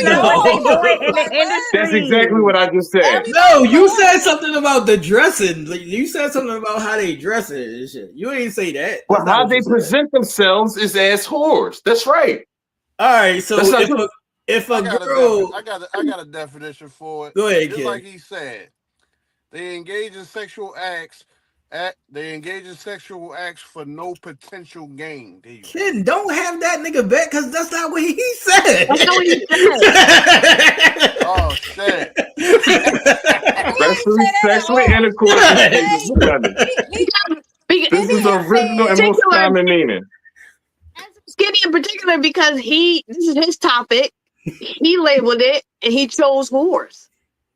That's exactly what I just said. No, you said something about the dressing. You said something about how they dress it and shit. You didn't say that. Well, how they present themselves is as whores. That's right. All right, so if a girl, I got a definition for it. Go ahead, just kid. like he said, they engage in sexual acts. They engage in sexual acts for no potential gain. Kid, don't have that nigga back because that's not what he said. That's not what he said. Oh shit! Sexually intercourse. This is original and most common meaning. Skinny in particular, because this is his topic. He labeled it and he chose whores.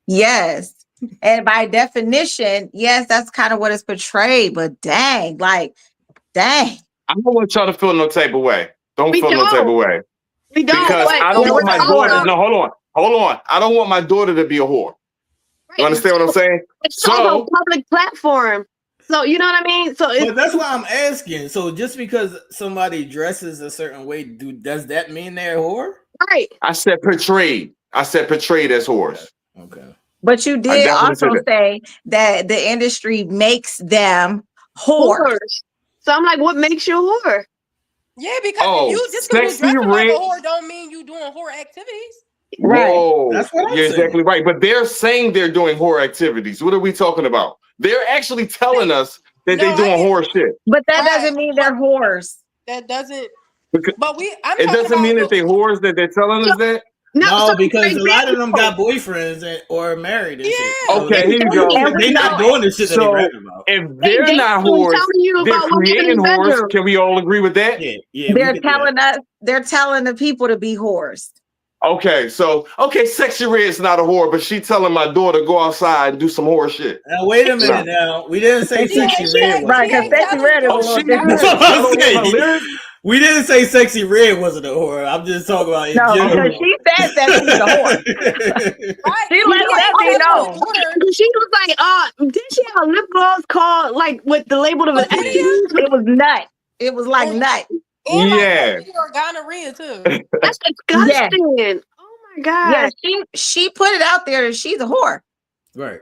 Yes. And by definition, yes, that's kind of what it's portrayed. But dang, I don't want y'all to feel no type of way. Don't We feel no type of way. We don't. Because but I don't there want was my also- daughter. No, hold on. I don't want my daughter to be a whore. You understand what I'm saying? It's also So a public platform. So you know what I mean? So But that's why I'm asking. So just because somebody dresses a certain way, does that mean they're a whore? Right. I said portrayed. I said portrayed as whores. Okay. But you I did definitely said also that. say that the industry makes them whores. So I'm like, what makes you a whore? Yeah, because Oh, if you just because you Sexy dressing like a Red. whore don't mean you doing whore activities. Whoa, That's what I'm you're saying. exactly right. But they're saying they're doing whore activities. What are we talking about? They're actually telling us that they're doing whore shit. But that doesn't mean they're whores. That doesn't. Because But I'm it talking doesn't mean about that they whores that they're telling us that. No, because a lot of them got boyfriends or married and shit. So Okay, here you go. They're not doing the shit that they So rapping about. if they're not whores, they're creating whores. Can we all agree with that? Yeah. They're telling us, they're telling the people to be whores. Okay, so Sexy Red's not a whore, but she telling my daughter to go outside and do some whore shit. Now wait a minute. Now we didn't say Sexy Red. Right, because Sexy Red is a little different. That's what I'm saying. We didn't say Sexy Red wasn't a whore. I'm just talking about in No, general. because she said that she's a whore. She let that be known. She was like, didn't she have a lip gloss called like with the label of It was nut. It was like nut. Yeah. Or gonorrhea too. That's disgusting. Oh my god. Yeah, she put it out there that she's a whore. Right.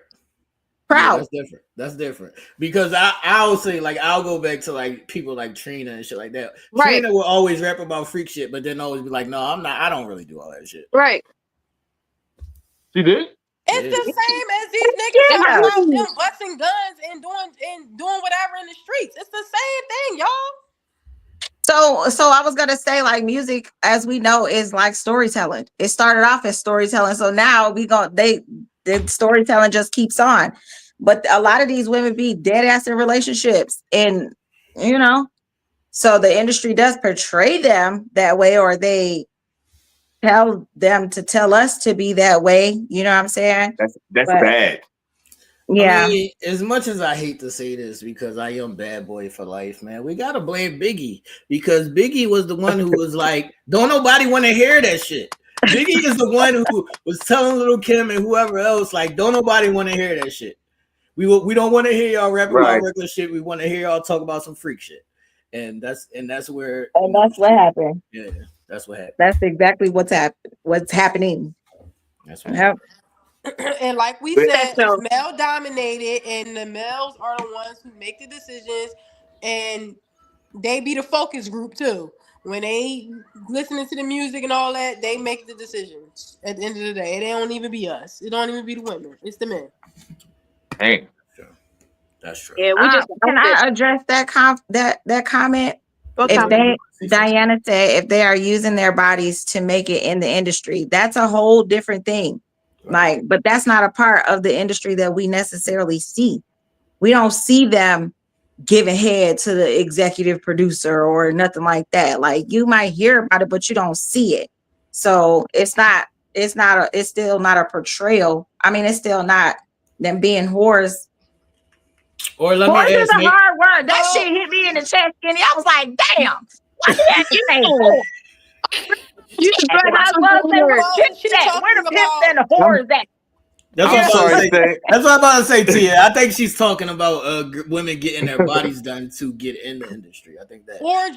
Proud. Yeah, that's different. Because I'll say, like, I'll go back to like people like Trina and shit like that. Right. Trina will always rap about freak shit, but then always be like, no, I don't really do all that shit. Right. She did? It's the same as these niggas talking about them busting guns and doing whatever in the streets. It's the same thing, y'all. So I was gonna say, like, music, as we know, is like storytelling. It started off as storytelling, so now the storytelling just keeps on. But a lot of these women be dead ass in relationships, and so the industry does portray them that way, or they tell them to tell us to be that way. You know what I'm saying? That's bad. Yeah. I mean, as much as I hate to say this, because I am bad boy for life, man, we gotta blame Biggie, because Biggie was the one who was like, don't nobody want to hear that shit. Biggie is the one who was telling Lil' Kim and whoever else, like, don't nobody want to hear that shit. We don't want to hear y'all rap about regular shit. We want to hear y'all talk about some freak shit. And that's where. And that's what happened. Yeah, that's what happened. That's exactly what's happening. That's what happened. And like we said, it's male dominated, and the males are the ones who make the decisions, and they be the focus group too. When they listening to the music and all that, they make the decisions. At the end of the day, it don't even be us. It don't even be the women. It's the men. Hey, that's true. Yeah, can I address that comment? Okay. Diana said, if they are using their bodies to make it in the industry, that's a whole different thing. Like, but that's not a part of the industry that we necessarily see. We don't see them giving head to the executive producer or nothing like that. Like, you might hear about it, but you don't see it. So it's still not a portrayal. I mean, it's still not them being whores. Or let Whores me is ask a hard word. That shit hit me in the chest, Skinny. I was like, damn, why did that you ain't whore? You I love that word. Pitch that. Where the pimps and the whores at? That's what I'm about to say, Tia. I think she's talking about women getting their bodies done to get in the industry. I think that, or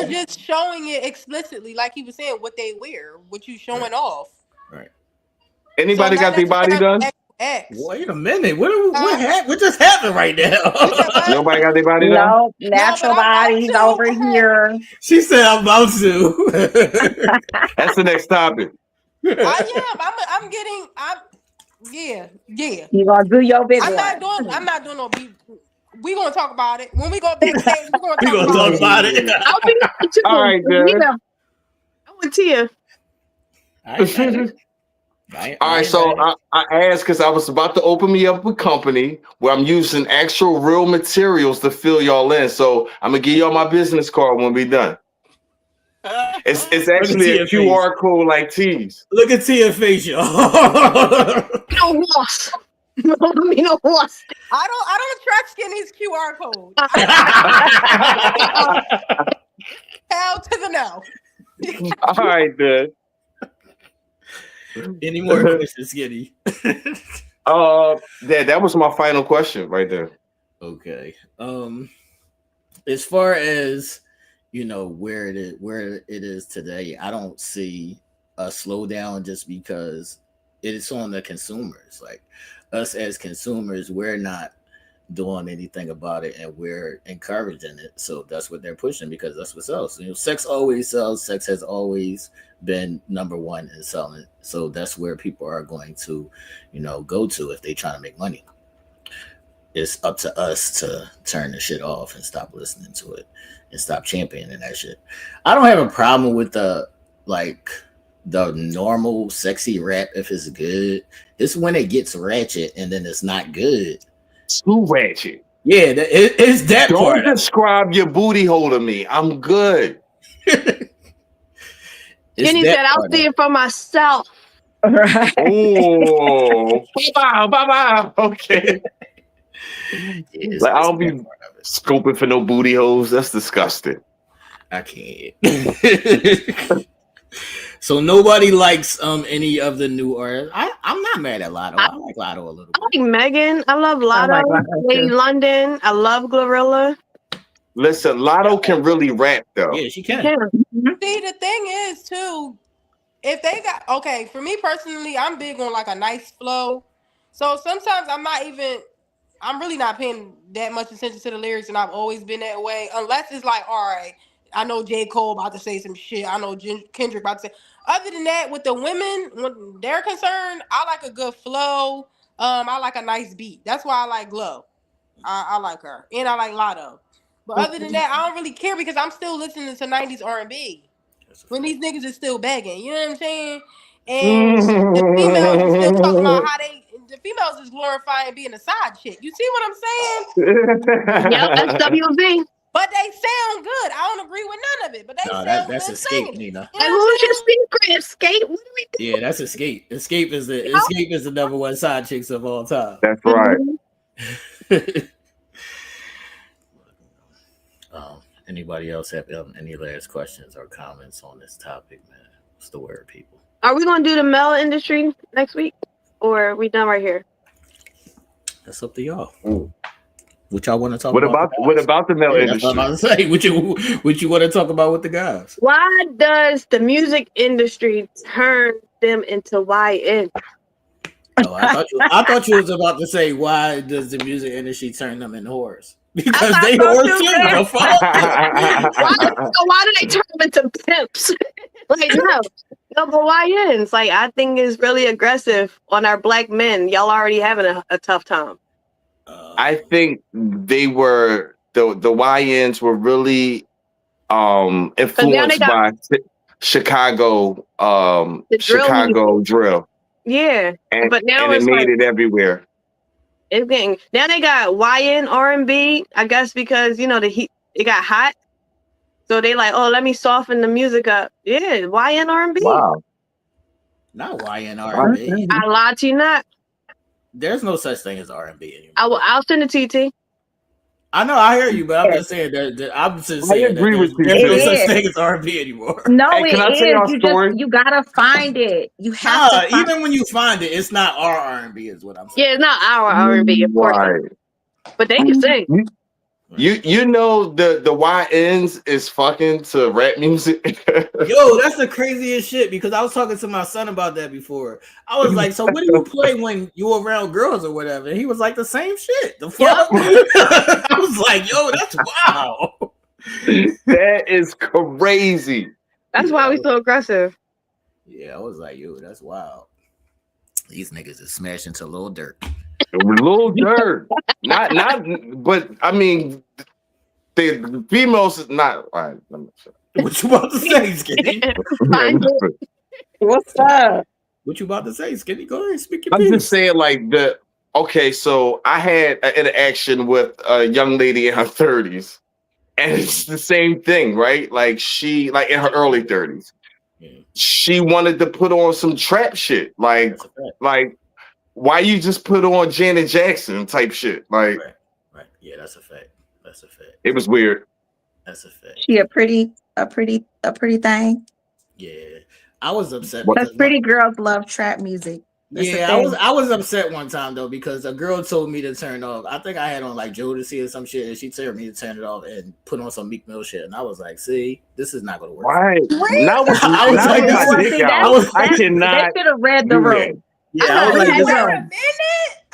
just showing it explicitly, like he was saying, what they wear, what you showing off. Right. Anybody got their body done? Wait a minute. What just happened right now? Nobody got their body done? No, natural bodies over here. She said I'm about to. That's the next topic. Yeah. You gonna do your big one. I'm not doing no beat. We gonna talk about it when we go backstage. We gonna talk about it. I'll be all right, good. I want Tia. All right, so I asked because I was about to open me up a company where I'm using actual real materials to fill y'all in. So I'm gonna give y'all my business card when we done. It's actually a QR code like T's. Look at Tia face, y'all. Let me know what. I don't track Skinny's QR code. Hell to the no. All right, then. Any more questions, Skinny? That was my final question right there. Okay. As far as where it is today, I don't see a slowdown just because it's on the consumers. Like us as consumers, we're not doing anything about it, and we're encouraging it. So that's what they're pushing because that's what sells. Sex always sells. Sex has always been number one in selling. So that's where people are going to, go to if they try to make money. It's up to us to turn the shit off and stop listening to it and stop championing that shit. I don't have a problem with the normal sexy rap if it's good. It's when it gets ratchet and then it's not good. Too ratchet. Yeah, it's that Don't part. describe your booty hole to me. I'm good. Jenny said, I'll see it for myself. Right. Oh, bye. Okay. Yeah, I don't be scoping for no booty holes. That's disgusting. I can't. So nobody likes any of the new artists. I'm not mad at Lotto. I like Lotto a little bit. I like Megan. I love Lotto. I like Lotto Lady too. London. I love Glorilla. Listen, Lotto can really rap though. Yeah, she can. See, the thing is too, if they got for me personally, I'm big on like a nice flow. So sometimes I'm really not paying that much attention to the lyrics, and I've always been that way. Unless it's like, all right, I know J. Cole about to say some shit. I know Kendrick about to say. Other than that, with the women, when they're concerned, I like a good flow. I like a nice beat. That's why I like Glow. I like her, and I like Lotto. But other than that, I don't really care because I'm still listening to 90s R&B. When these niggas is still begging, you know what I'm saying? And the females is still talking about how the females is glorifying being a side chick. You see what I'm saying? Yep, that's WV. But they sound good. I don't agree with none of it, but they sound that's good Escape, singing. Nina. And who's your secret? Escape? What do we do? Yeah, that's Escape. Escape is the number one side chicks of all time. That's right. Anybody else have any last questions or comments on this topic, man? What's the word, people? Are we going to do the male industry next week? Or are we done right here? That's up to y'all. What y'all want to talk What about? What about the male That's industry? what I'm about to say. What you want to talk about with the guys? Why does the music industry turn them into YN? Oh, I thought you was about to say, why does the music industry turn them into whores? Because they whores too. The fuck? Why do they turn them into pimps? Like, no, but YNs, like, I think is really aggressive on our black men. Y'all already having a tough time. I think they were the YNs were really influenced by Chicago Chicago drill. Yeah, and, but now and it's it made like, it everywhere. It's getting now they got YN R&B, I guess, because it got hot, so they like, oh, let me soften the music up. Yeah, YN R&B. Wow, not YN R&B. I lied to you not. There's no such thing as R&B anymore. I'll send it to you, T. I know, I hear you, but I'm just saying that I'm just saying agree that with you. there's no It such is. thing as R&B anymore. No, Hey, can I tell y'all a story? You gotta find it. You have to find Even when you find it, it's not our R&B, is what I'm saying. Yeah, it's not our R&B, of course, Right. but they can sing. You know the YNs is fucking to rap music. Yo, that's the craziest shit because I was talking to my son about that before. I was like, so what do you play when you're around girls or whatever? And he was like, the same shit. The fuck? I was like, yo, that's wow. That is crazy. That's why we so aggressive. Yeah, I was like, yo, that's wild. These niggas is smashing to Lil Durk. Lil Durk. not, but I mean, the females is not. All right, let me say. What you about to say, Skinny? What's up? What you about to say, Skinny? Go ahead, speak your I'm piece. just saying, like okay, so I had an interaction with a young lady in her 30s, and it's the same thing, right? Like she, like in her early 30s, she wanted to put on some trap shit, like why you just put on Janet Jackson type shit? Like, right. Yeah, that's a fact. That's a fact. It was weird. That's a fact. She a pretty thing. Yeah, I was upset because pretty girls love trap music. That's yeah, I was upset one time though because a girl told me to turn off. I think I had on like Jodeci or some shit, and she told me to turn it off and put on some Meek Mill shit, and I was like, "See, this is not going to work." Why? Now I was like, I cannot. They should have read the room. Yeah, I was like,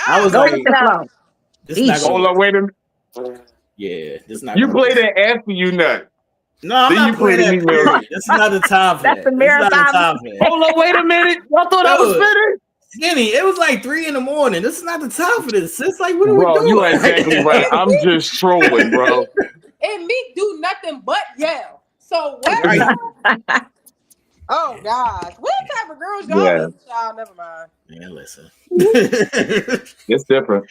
I was like, hold on, wait a minute. Yeah, this not. You play that after you nut. No, I'm not playing that. This is not the time for that. That's the marathon. Hold on, wait a minute. I thought I was finished. Skinny, it was like 3 a.m. This is not the time for this. It's like, what are we doing? You are exactly right. I'm just trolling, bro. And Meek do nothing but yell. So what? Oh gosh, what type of girls y'all be? Child, never mind. Yeah, listen. It's different.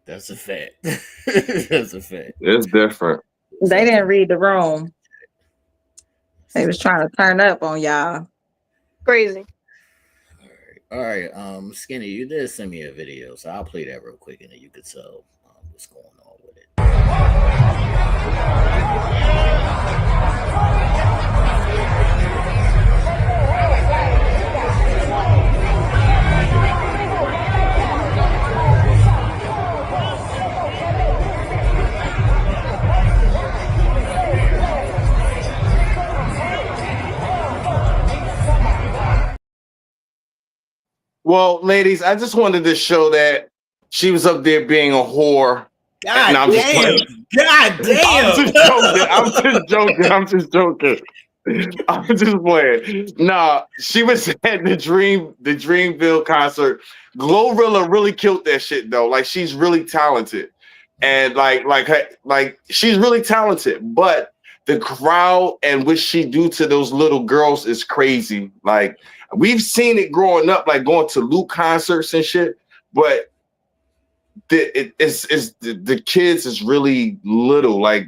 That's a fact. That's a fact. It's different. They didn't read the room. They was trying to turn up on y'all. Crazy. All right. Skinny, you did send me a video, so I'll play that real quick, and then you could tell what's going on with it. Well, ladies, I just wanted to show that she was up there being a whore. God damn! God damn! I'm just joking. I'm just playing. Nah, she was at the Dreamville concert. Glorilla really killed that shit though. Like she's really talented, and like she's really talented. But the crowd and what she do to those little girls is crazy. Like we've seen it growing up, like going to Luke concerts and shit. But the kids is really little, like.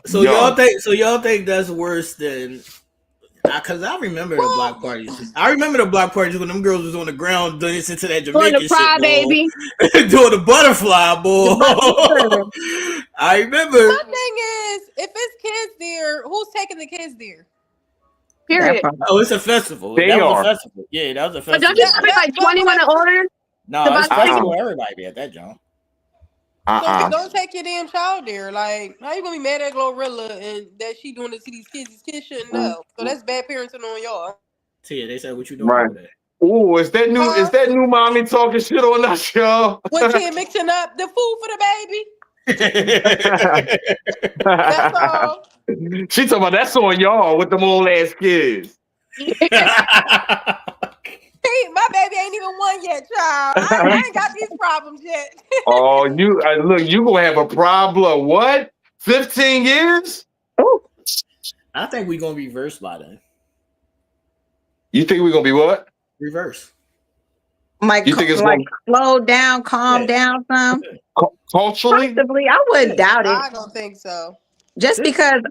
So young. y'all think that's worse than? Because I remember the block parties. I remember the block parties when them girls was on the ground dancing to that Jamaican shit, cry, baby. doing the butterfly, boy. I remember. My thing is, if it's kids there, who's taking the kids there? Period. Oh, it's a festival. They that are. Was a festival. Yeah, that was a festival. But don't you have like 21 and older? No, it's a festival. Everybody be at that joint. So don't take your damn child there. Like, how you gonna be mad at Glorilla and that she doing this to these kids? These kids shouldn't know. So that's bad parenting on y'all. Tia, they said what you doing Right. with that? Ooh, is that new mommy talking shit on us, y'all? What kid mixing up the food for the baby? That's all. She talking about that's on y'all with them old ass kids. My baby ain't even one yet, child. I ain't got these problems yet. Oh, you look, you gonna have a problem. What? 15 years? Oh, I think we're gonna reverse by then. You think we're gonna be what? Reverse. Like, You think it's like gonna slow down, calm down some? culturally? Possibly, I wouldn't doubt it. I don't think so. Just because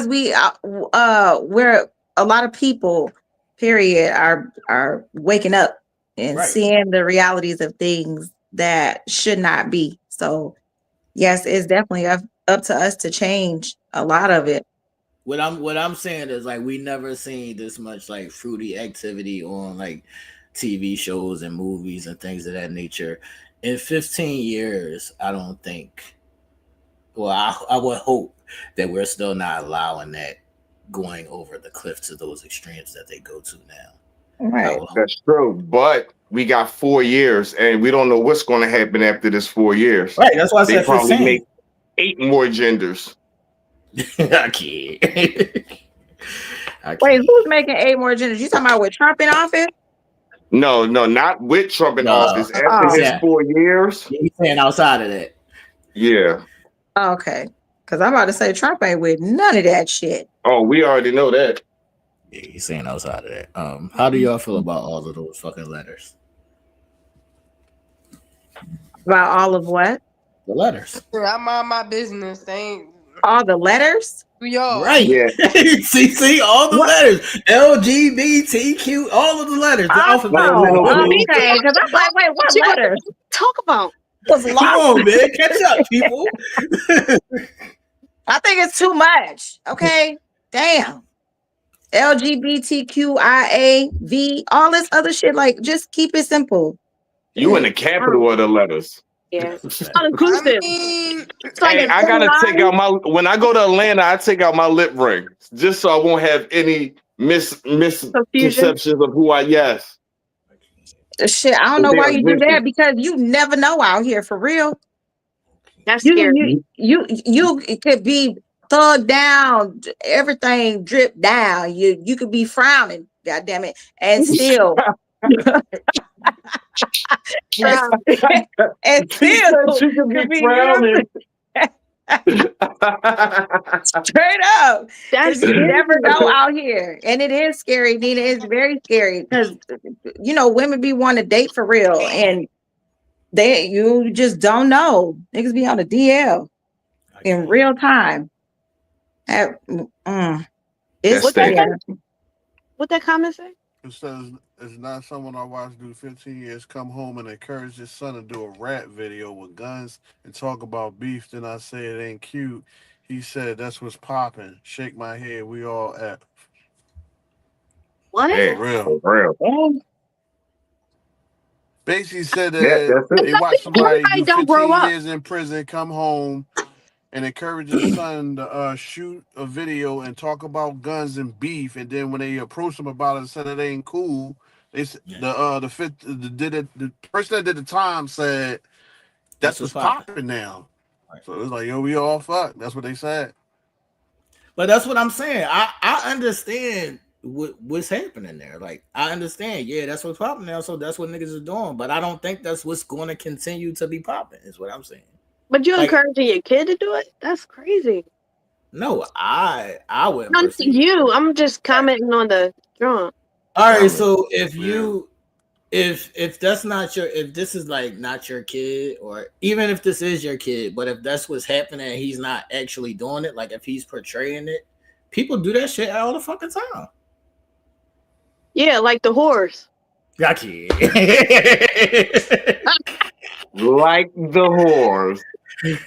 we we're a lot of people, period, are waking up and seeing the realities of things that should not be. So yes, it's definitely up to us to change a lot of it. What I'm saying is like we never seen this much like fruity activity on like TV shows and movies and things of that nature. In 15 years, I don't think. Well, I would hope that we're still not allowing that going over the cliff to those extremes that they go to now. Right. That's true. But we got 4 years and we don't know what's going to happen after this 4 years. Right. That's why I they said probably 15. make 8 more genders. I can't. Wait, who's making 8 more genders? You talking about with Trump in office? No, not with Trump in office. After his 4 years. He's saying outside of that. Yeah. Okay. Because I'm about to say Trump ain't with none of that shit. Oh, we already know that. Yeah, he's saying outside of that. How do y'all feel about all of those fucking letters? About all of what? The letters. I mind my business. They ain't All the letters? Yo. Right. Yeah. see, all the letters. LGBTQ, all of the letters. The alphabet. Okay, because I'm like, wait, what letters? Talk about. Was Come lost. on, man. Catch up, people. I think it's too much. Okay. Damn. LGBTQIAV, all this other shit. Like, just keep it simple. You in the capital of the letters. Yeah. Inclusive. Hey, I gotta take out my when I go to Atlanta, I take out my lip ring just so I won't have any misconceptions of who I Shit, I don't know why you do that because you never know out here for real. That's scary. You it could be thugged down, everything dripped down. You could be frowning, god damn it, and still and still you could be frowning. Straight up. That's you never know out here. And it is scary, Nina. It's very scary because women be wanting to date for real. And you just don't know. Niggas be on the DL in real time. It's scary. What that comment say? It says, it's not someone I watched do 15 years come home and encourage his son to do a rap video with guns and talk about beef. Then I say it ain't cute. He said, that's what's popping. Shake my head. We all F. What? Hey, For real. Basically said that they watched somebody do 15 years in prison, come home, and encourage his son to shoot a video and talk about guns and beef. And then when they approached him about it and said it ain't cool, they the person that did the time said that's what's popping now. Right. So it's like, yo, we all fucked. That's what they said. But that's what I'm saying. I understand what's happening there. Like, I understand. Yeah, that's what's popping now. So that's what niggas are doing. But I don't think that's what's going to continue to be popping. Is what I'm saying. But you encouraging your kid to do it? That's crazy. No, I would. Not to you. I'm just commenting on the drawing. All right, so if that's not if this is like not your kid, or even if this is your kid, but if that's what's happening and he's not actually doing it, like if he's portraying it, people do that shit all the fucking time. Yeah, like the horse. Gotcha. Like the horse.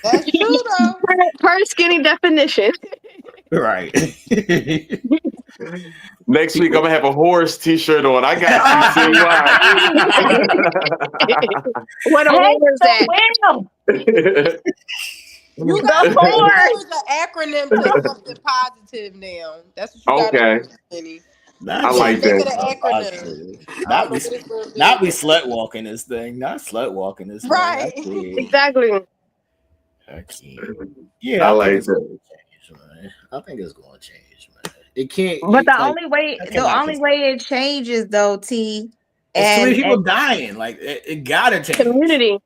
That's true though. Per skinny definition. Right. Next week I'm gonna have a horse t-shirt on. I got you. What a horse at? You got to use an acronym to something positive now. That's what you got to do. I like that. Not we slut walking this thing. Not slut walking this thing. Right. Exactly. Yeah, I like that. I think it's going to change, man. It can't. But the only way it changes, though, T. It's too many people dying. Like it gotta change. Community.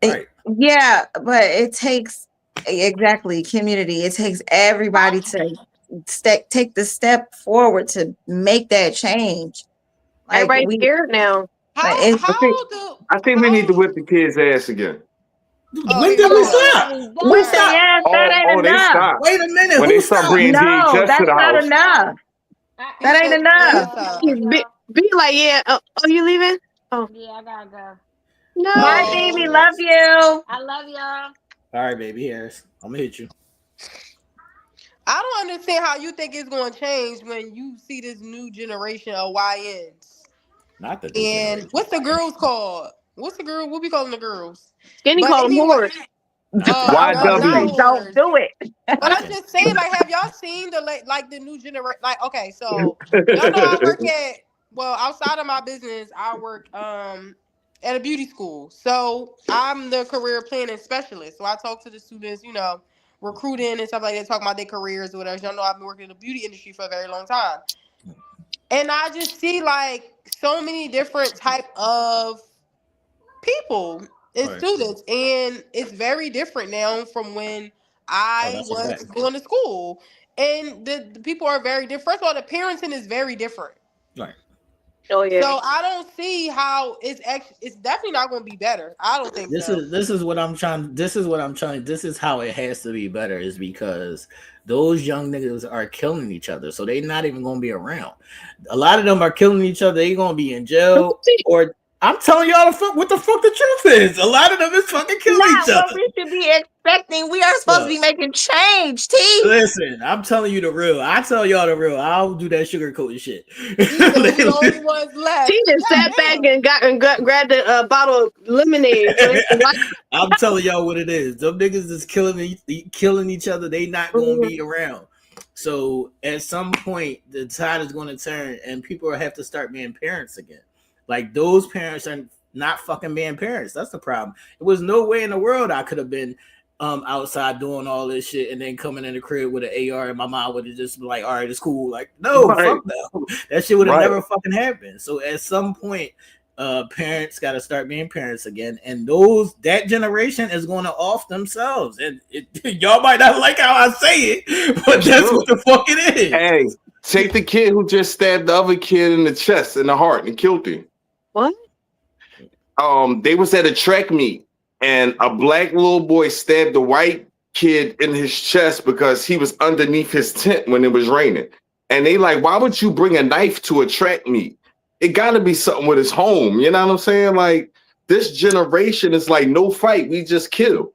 Right. Yeah, but it takes community. It takes everybody to take the step forward to make that change. Like everybody's scared now. I think we need to whip the kids' ass again. When did we stop? We stopped. Yes, that ain't enough. Wait a minute. When they start bringing DHS that's to the not house. enough. That ain't enough. Be like, yeah. Oh, you leaving? Oh, yeah, I gotta go. No. Bye, baby. Love you. I love y'all. All right, baby. Harris, I'm gonna hit you. I don't understand how you think it's going to change when you see this new generation of YNs. Not the. And what's the girls called? What's the girl? What we calling the girls? Skinny call them horse. YW. Don't do it. But I'm just saying, like, have y'all seen the the new generation? Like, okay, so y'all know I work outside of my business, I work at a beauty school. So I'm the career planning specialist. So I talk to the students, recruiting and stuff like that, talking about their careers or whatever. Y'all know I've been working in the beauty industry for a very long time. And I just see like so many different type of people and students. And it's very different now from when I was going to school. And the people are very different. First of all, the parenting is very different. Right. Oh yeah. So I don't see how it's definitely not going to be better. I don't think This so. is what I'm trying. This is how it has to be better, is because those young niggas are killing each other, so they're not even gonna be around. A lot of them are killing each other. They're gonna be in jail, or I'm telling y'all what the fuck the truth is. A lot of them is fucking killing each other. What we should be expecting. We are supposed to be making change, T. Listen, I'm telling you the real. I tell y'all the real. I'll do that sugarcoating shit. The only ones left. She just sat back and grabbed a bottle of lemonade. I'm telling y'all what it is. Them niggas is killing each other. They not gonna be around. So at some point, the tide is going to turn, and people have to start being parents again. Like, those parents are not fucking being parents. That's the problem. It was no way in the world I could have been outside doing all this shit and then coming in the crib with an AR, and my mom would have just been like, all right, it's cool. Like, no, fuck no. That shit would have never fucking happened. So at some point, parents got to start being parents again, and that generation is going to off themselves. And y'all might not like how I say it, but that's what the fuck it is. Hey, take the kid who just stabbed the other kid in the chest, in the heart, and killed him. What? They was at a track meet, and a black little boy stabbed the white kid in his chest because he was underneath his tent when it was raining. And they like, why would you bring a knife to a track meet? It got to be something with his home. You know what I'm saying? Like, this generation is like, no fight, we just kill.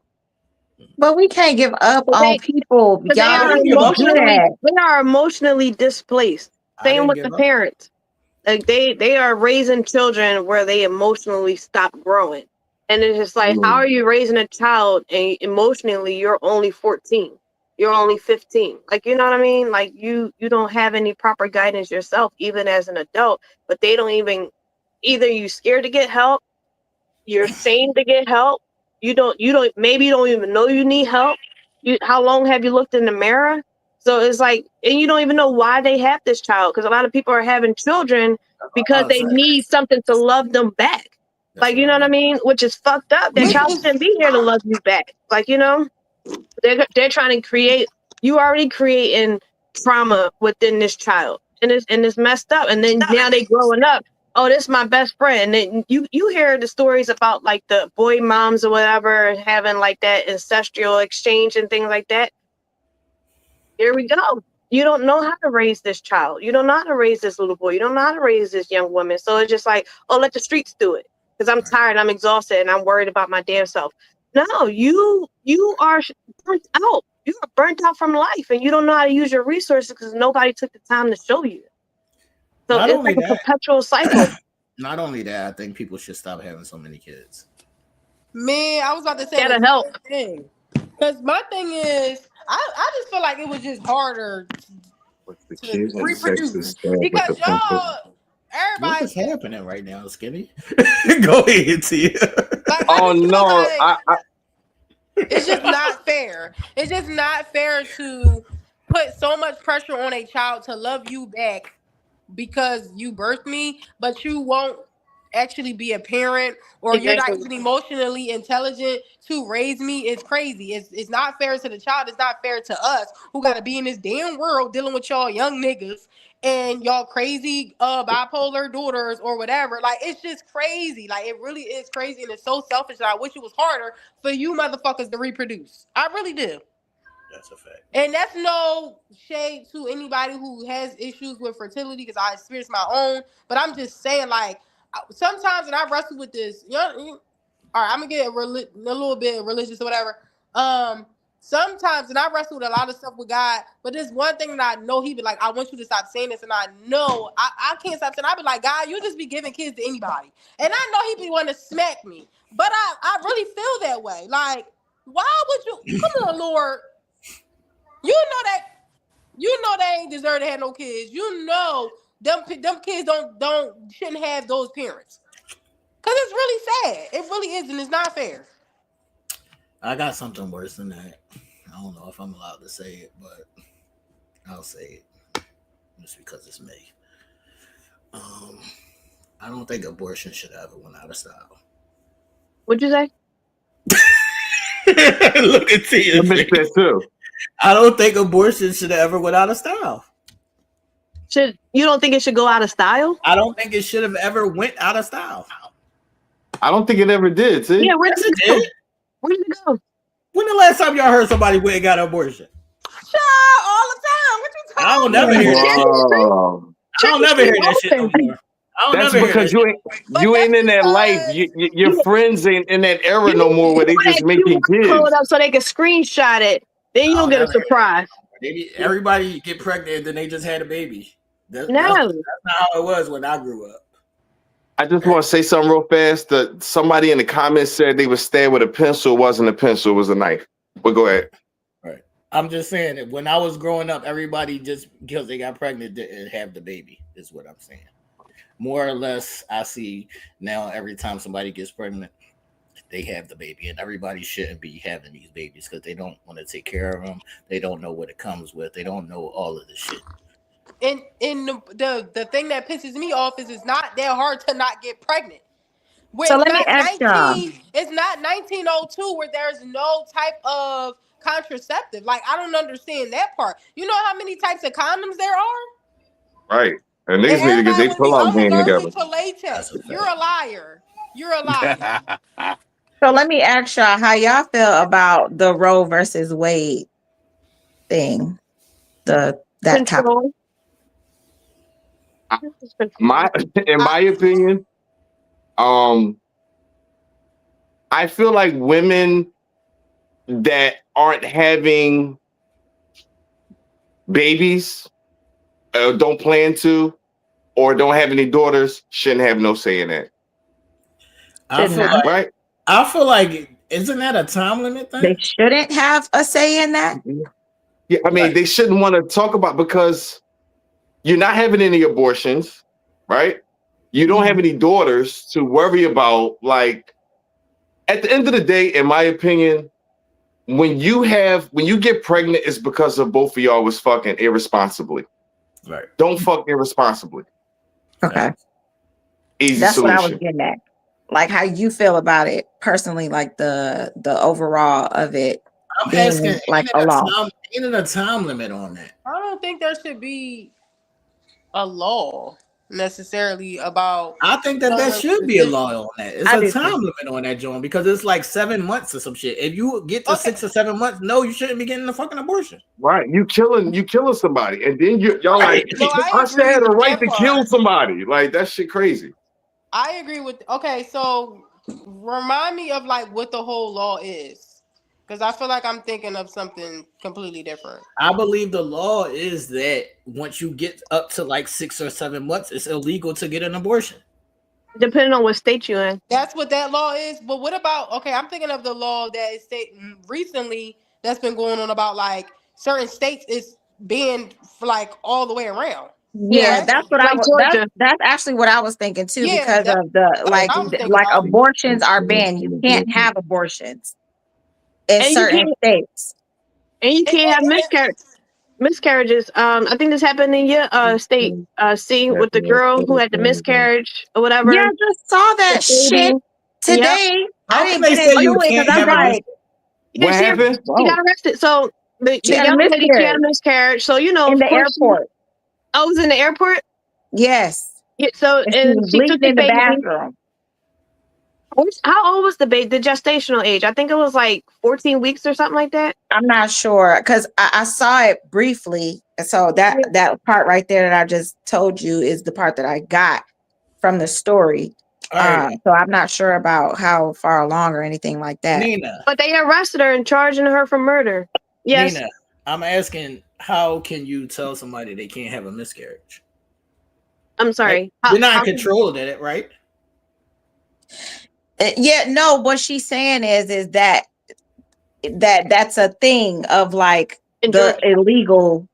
But we can't give up on people. They are emotionally displaced. Same with the parents. Like, they are raising children where they emotionally stop growing. And it's just like, how are you raising a child and emotionally you're only 14? You're only 15. Like, you know what I mean? Like, you don't have any proper guidance yourself, even as an adult. But they don't even, either you scared to get help, you're ashamed to get help. Maybe you don't even know you need help. How long have you looked in the mirror? So it's like, and you don't even know why they have this child, because a lot of people are having children because they need something to love them back. Like, you know what I mean? Which is fucked up. That child shouldn't be here to love you back. Like, you know, they're trying to create, you already creating trauma within this child. And it's messed up. And then now they growing up. Oh, this is my best friend. And then you hear the stories about like the boy moms or whatever having like that ancestral exchange and things like that. Here we go. You don't know how to raise this child. You don't know how to raise this little boy. You don't know how to raise this young woman. So it's just like, oh, let the streets do it. Because I'm tired, I'm exhausted, and I'm worried about my damn self. No, you are burnt out. You are burnt out from life, and you don't know how to use your resources because nobody took the time to show you. So it's like a perpetual cycle. Not only that, I think people should stop having so many kids. Man, I was about to say gotta help. Because my thing is, I just feel like it was just harder to reproduce. Because y'all, everybody. What's happening right now, Skinny? Go ahead, Tia. Oh no, it's just not fair. It's just not fair to put so much pressure on a child to love you back because you birthed me, but you won't actually be a parent, or you're not even emotionally intelligent to raise me. It's crazy. It's not fair to the child. It's not fair to us who got to be in this damn world dealing with y'all young niggas and y'all crazy bipolar daughters or whatever. Like, it's just crazy. Like, it really is crazy, and it's so selfish that I wish it was harder for you motherfuckers to reproduce. I really do. That's a fact. And that's no shade to anybody who has issues with fertility, because I experienced my own. But I'm just saying, like, sometimes, and I wrestle with this. All right, I'm gonna get a little bit religious or whatever. Sometimes, and I wrestle with a lot of stuff with God, but there's one thing that I know He be like, I want you to stop saying this, and I know I can't stop saying. I be like, God, you just be giving kids to anybody, and I know He be wanting to smack me, but I really feel that way. Like, why would you? Come on, Lord. You know they ain't deserve to have no kids. You know them kids shouldn't have those parents. Cause it's really sad. It really is, and it's not fair. I got something worse than that. I don't know if I'm allowed to say it, but I'll say it just because it's me. I don't think abortion should ever went out of style. What'd you say? Look at Tia. I missed that too. I don't think abortion should have ever went out of style. You don't think it should go out of style? I don't think it should have ever went out of style. I don't think it ever did. See? Yeah, where Yes, did it it go? did. Where did it go? When the last time y'all heard somebody went and got an abortion? Child, all the time. What you I don't talking never hear that shit. Wow. I don't never hear that shit no more. I don't That's never hear because that you ain't you ain't in that life. Your friends ain't in that era no more where they just making kids. Pull it up so they can screenshot it. Then you'll get a surprise. Everybody get pregnant, then they just had a baby. That's No. not how it was when I grew up. I just want to say something real fast. That somebody in the comments said they were stabbed with a pencil. It wasn't a pencil, it was a knife. But go ahead. Right. I'm just saying that when I was growing up, everybody just because they got pregnant didn't have the baby, is what I'm saying. More or less, I see now every time somebody gets pregnant, they have the baby, and everybody shouldn't be having these babies because they don't want to take care of them. They don't know what it comes with. They don't know all of the shit. And the thing that pisses me off is it's not that hard to not get pregnant. So let me ask y'all. It's not 1902 where there's no type of contraceptive. Like, I don't understand that part. You know how many types of condoms there are? Right. And niggas need to get their pull-out game together. To latex. You're a liar. You're a liar. So let me ask y'all how y'all feel about the Roe versus Wade thing. That topic. In my opinion, I feel like women that aren't having babies, don't plan to, or don't have any daughters, shouldn't have no say in that. I feel like isn't that a time limit thing? They shouldn't have a say in that. Yeah, I mean, they shouldn't want to talk about because you're not having any abortions, right? You don't have any daughters to worry about. Like, at the end of the day, in my opinion, when you get pregnant, it's because of both of y'all was fucking irresponsibly. Right. Don't fuck irresponsibly. Okay. Easy That's solution. what I was getting at. Like how you feel about it personally, like the overall of it. I'm asking, like a law. Ain't it a time limit on that? I don't think there should be a law necessarily about. I think that should be a law on that. It's a time limit on that, John, because it's like 7 months or some shit. If you get to 6 or 7 months, no, you shouldn't be getting a fucking abortion. Right, you killing somebody, and then y'all like, I should have the right to kill somebody. Like, that shit crazy. I agree with. Okay, so remind me of like what the whole law is, because I feel like I'm thinking of something completely different. I believe the law is that once you get up to like 6 or 7 months, it's illegal to get an abortion. Depending on what state you're in. That's what that law is. But what about, okay, I'm thinking of the law that is recently that's been going on about like certain states is banned for like all the way around. Yeah, that's what I was. That's actually what I was thinking too, because of the like abortions are banned. You can't have abortions in certain states, and you can't have miscarriages. I think this happened in your state. Seeing with the girl who had the miscarriage or whatever. Yeah, I just saw that shit today. How can they say you can't have like, what happened? She got arrested. So the young lady had a miscarriage. So in the airport. Oh, it was in the airport? Yes. Yeah, so and she took the in the baby. bathroom. How old was the baby? The gestational age? I think it was like 14 weeks or something like that. I'm not sure because I saw it briefly. So that part right there that I just told you is the part that I got from the story. Right. So I'm not sure about how far along or anything like that. Nina. But they arrested her and charging her for murder. Yes. Nina, I'm asking, how can you tell somebody they can't have a miscarriage? I'm sorry. Like, you're not in control of that, right? Yeah, no, what she's saying is that that's a thing of like the illegal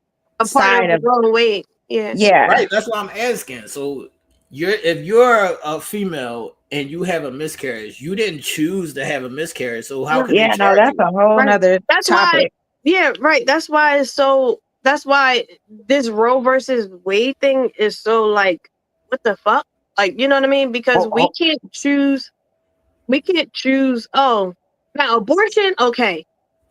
side of the way. Yeah. Right. That's what I'm asking. So if you're a female and you have a miscarriage, you didn't choose to have a miscarriage. So how can that's a whole nother topic. That's why this Roe versus Wade thing is so like, what the fuck? Like, you know what I mean? Because we can't choose. Oh, now abortion, okay,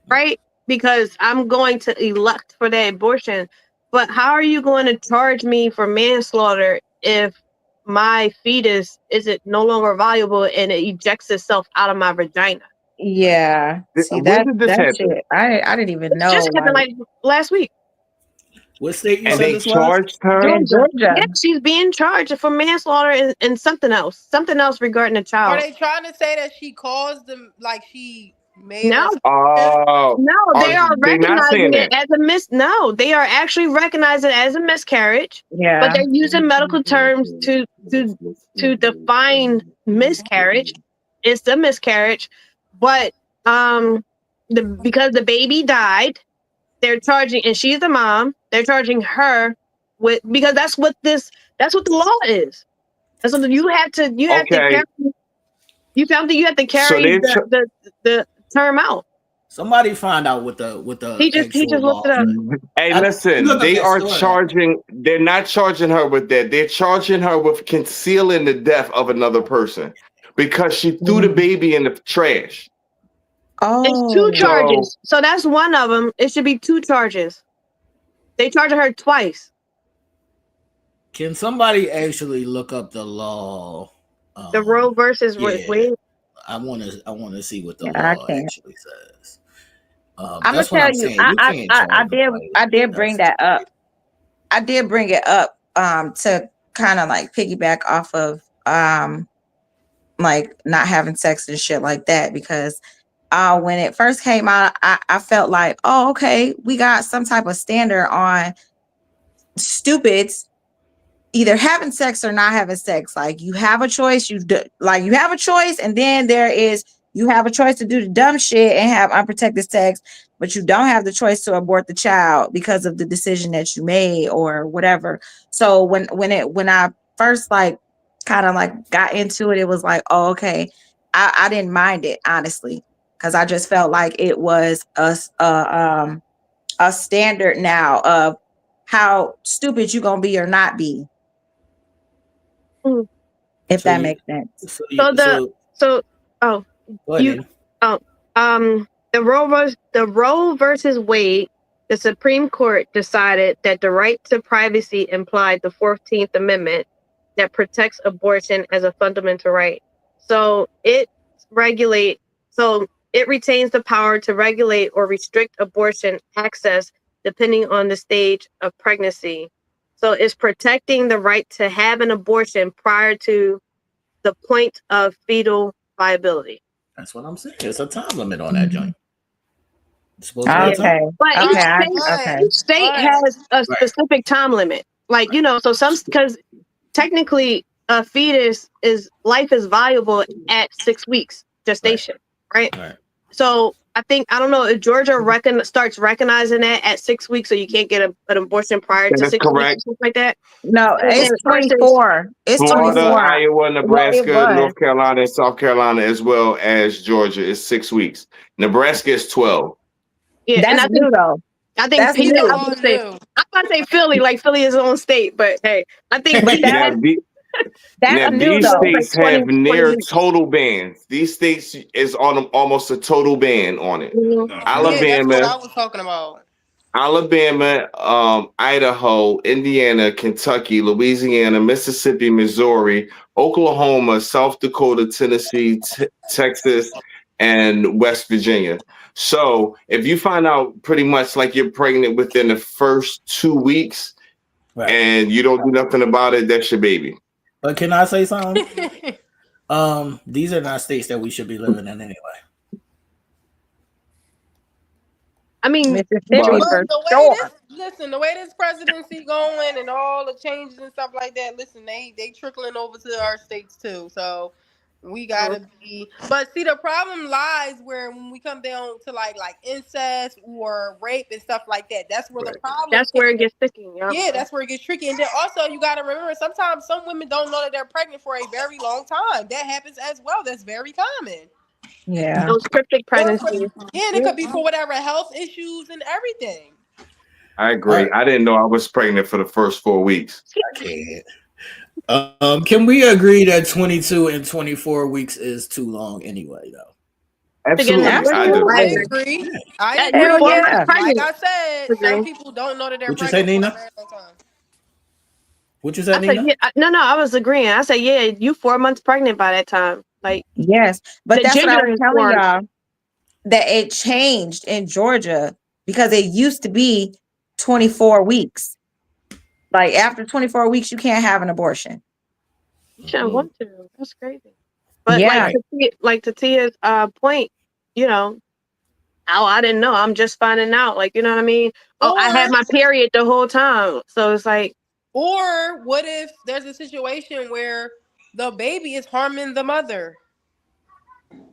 right? Because I'm going to elect for that abortion. But how are you going to charge me for manslaughter if my fetus isn't no longer valuable and it ejects itself out of my vagina? Yeah. See When did this happen? shit. I didn't even It know. just happened like last week. What state you And said they this was? charged her. in Georgia. Yeah, she's being charged for manslaughter and something else regarding a Are child. they trying to say that she caused them, like she made No. us? Oh, No, they are they not saying recognizing it that. as a No, they are actually recognizing it as a miscarriage. Yeah. But they're using medical terms to define miscarriage. It's a miscarriage, but because the baby died, they're charging, and she's the mom. They're charging her with, because that's what the law is. That's what you have to carry. You have to carry the term out. Somebody find out what the He just looked it up. Hey, listen, they are charging. They're not charging her with that. They're charging her with concealing the death of another person because she threw the baby in the trash. Oh, it's 2 charges. So that's one of them. It should be 2 charges. They charged her twice. Can somebody actually look up the law? The Roe versus Wade. I want to see what the law actually says. I'm gonna tell you, I did bring that up. I did bring it up to kind of like piggyback off of like not having sex and shit like that, because when it first came out, I felt like, oh, okay, we got some type of standard on stupids either having sex or not having sex. Like you have a choice, you have a choice, and then you have a choice to do the dumb shit and have unprotected sex, but you don't have the choice to abort the child because of the decision that you made or whatever. So when I first like kind of like got into it, it was like, oh, okay, I didn't mind it, honestly, because I just felt like it was a standard now of how stupid you gonna be or not be. If that makes sense. The Roe versus Wade, the Supreme Court decided that the right to privacy implied the 14th Amendment that protects abortion as a fundamental right. So it retains the power to regulate or restrict abortion access depending on the stage of pregnancy. So it's protecting the right to have an abortion prior to the point of fetal viability. That's what I'm saying. There's a time limit on that joint. Okay. But each state has a specific time limit. Like, so because technically a fetus life is viable at 6 weeks gestation, right? So I don't know if Georgia starts recognizing that at 6 weeks, so you can't get an abortion prior to 6 weeks or something like that. No, it's 24. It's Florida, 24. Iowa, Nebraska, North Carolina, and South Carolina, as well as Georgia, is 6 weeks. Nebraska is 12. Yeah, that's new though. I think I'm about to say Philly, like Philly is its own state, but hey, I think these states have near total bans. These states is on almost a total ban on it. Alabama, that's what I was talking about. Alabama, Idaho, Indiana, Kentucky, Louisiana, Mississippi, Missouri, Oklahoma, South Dakota, Tennessee, Texas, and West Virginia. So if you find out pretty much like you're pregnant within the first 2 weeks and you don't do nothing about it, that's your baby. But can I say something? These are not states that we should be living in anyway. I mean, the way this presidency going and all the changes and stuff like that, listen, they trickling over to our states too. So we gotta be, but see, the problem lies where when we come down to like incest or rape and stuff like that, that's where the problem. That's where it gets tricky. Yeah, that's where it gets tricky. And then also you gotta remember, sometimes some women don't know that they're pregnant for a very long time. That happens as well. That's very common. Yeah, those cryptic pregnancies. Yeah, it could be for whatever health issues and everything. I agree. I didn't know I was pregnant for the first 4 weeks. I can't. Can we agree that 22 and 24 weeks is too long anyway, though? Absolutely. I do. I agree. I Yeah, agree. you're 4 months Like pregnant. I said, some people don't know that they're What you say, pregnant for Nina? a very long time. What you said, I said, Nina? yeah, no, I was agreeing. I said, yeah, you 4 months pregnant by that time. Like, Yes, but the that's what I gender was is telling formed. y'all, that it changed in Georgia because it used to be 24 weeks. Like after 24 weeks, you can't have an abortion. You shouldn't want to. That's crazy. But Yeah. like to Tia's point, you know, oh, I didn't know. I'm just finding out. Like, you know what I mean? Oh, I had my period the whole time. So it's like, or what if there's a situation where the baby is harming the mother?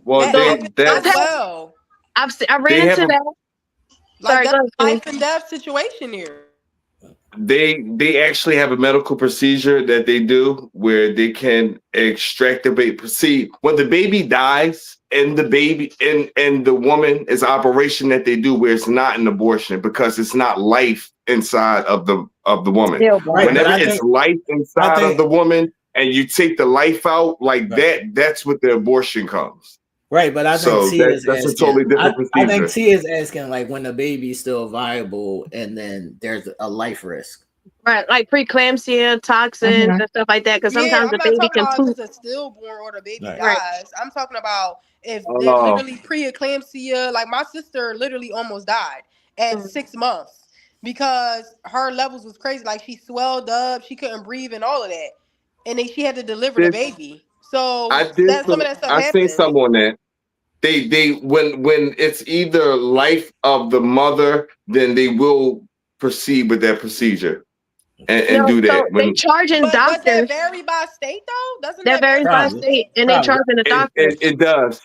Well, That happens as well. I ran into that. Like Sorry, that's go a ahead. life and death situation here. They actually have a medical procedure that they do where they can extract the baby. See, when the baby dies and the baby and the woman is an operation that they do where it's not an abortion because it's not life inside of the woman. Right, Whenever but I it's think- life inside of the woman and you take the life out like that's what the abortion comes. Right, but I think So Tia is that's asking, a totally different I procedure. think Tia is asking like when the baby's still viable and then there's a life risk. Right, like preeclampsia, toxins, and stuff like that. Because sometimes I'm the not baby talking can about poop. if it's a stillborn or the baby Right. dies. I'm talking about if Oh. there's literally preeclampsia. Like my sister literally almost died at 6 months because her levels was crazy. Like she swelled up, she couldn't breathe, and all of that, and then she had to deliver the baby. So I did. some of that stuff I seen happened. some on that. They when it's either life of the mother, then they will proceed with that procedure and do that. They charging But does that doctors. vary by state though? Doesn't That varies by state, and they charging the doctors. It does.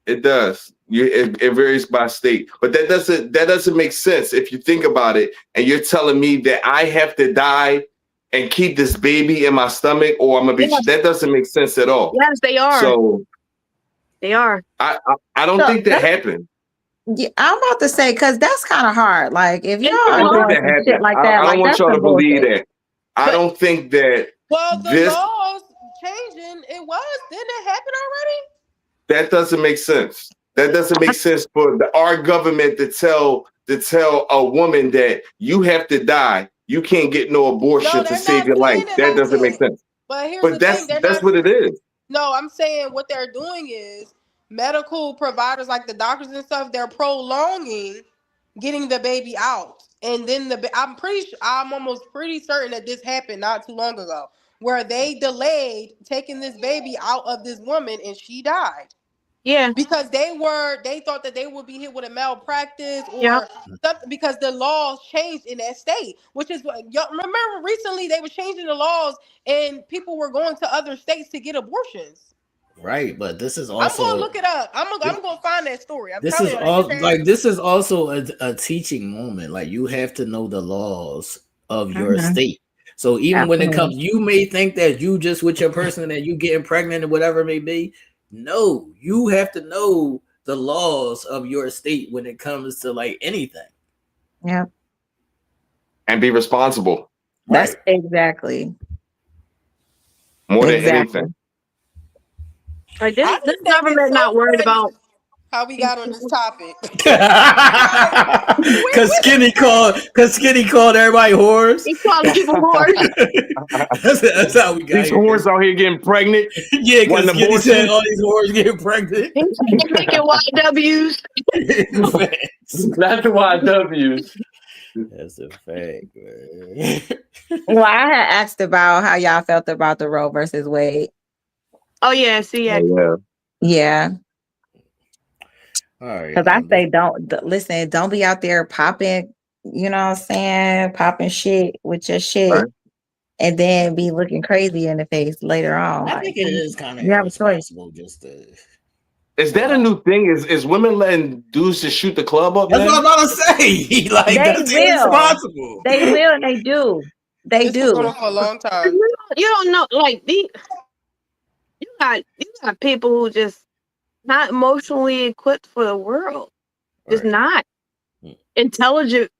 It does. It varies by state, but that doesn't make sense if you think about it. And you're telling me that I have to die and keep this baby in my stomach, or I'm gonna be. Yes. That doesn't make sense at all. Yes, they are. So they are. I don't So think that that's- happened. Yeah, I'm about to say because that's kind of hard. Like if y'all I are don't think doing that some happened. shit like that, I like don't want that's y'all to some believe bullshit. that. I don't think that Well, the this laws changing. It was. Didn't it happen already? that doesn't make sense. That doesn't make sense for our government to tell a woman that you have to die. You can't get no abortion to save your life. That doesn't make sense. But here's But the that's thing. that's what it is. No, I'm saying what they're doing is medical providers like the doctors and stuff, they're prolonging getting the baby out. And then I'm almost pretty certain that this happened not too long ago where they delayed taking this baby out of this woman and she died. Yeah. Because they thought that they would be hit with a malpractice or something because the laws changed in that state, which is what y'all remember recently they were changing the laws and people were going to other states to get abortions. Right, but this is I'm also gonna look it up. I'm gonna find that story. this is all like this is also a teaching moment. Like you have to know the laws of your state. So even when it comes, you may think that you just with your person that you getting pregnant or whatever it may be. No, you have to know the laws of your state when it comes to like anything. Yeah, And be responsible. that's exactly More than anything. Like this government not worried about how we got on this topic. Cause Skinny called everybody whores. He called people whores. that's how we got These whores out here getting pregnant. Yeah, because wanting Skinny said abortion. all these whores getting pregnant. He's making YWs. That's the YWs. That's a fact, man. Well, I had asked about how y'all felt about the Roe versus Wade. Oh yeah, see, yeah. Yeah, All right. because I say listen, don't be out there popping, you know what I'm saying, popping shit with your shit, Right. and then be looking crazy in the face later on. I think it is kind of you have a choice. irresponsible just to. Is that a new thing? Is women letting dudes just shoot the club up? That's man? what I'm about to say. Like They that's will. irresponsible. They will, and they do. They This been going do. on for a long time. You don't know, like you got people who just not emotionally equipped for the world. Just not intelligent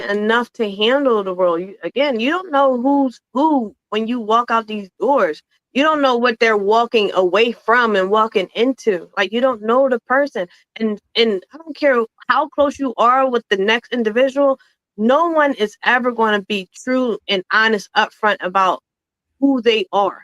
enough to handle the world. You don't know who's who when you walk out these doors. You don't know what they're walking away from and walking into. Like, you don't know the person. And I don't care how close you are with the next individual. No one is ever going to be true and honest upfront about who they are.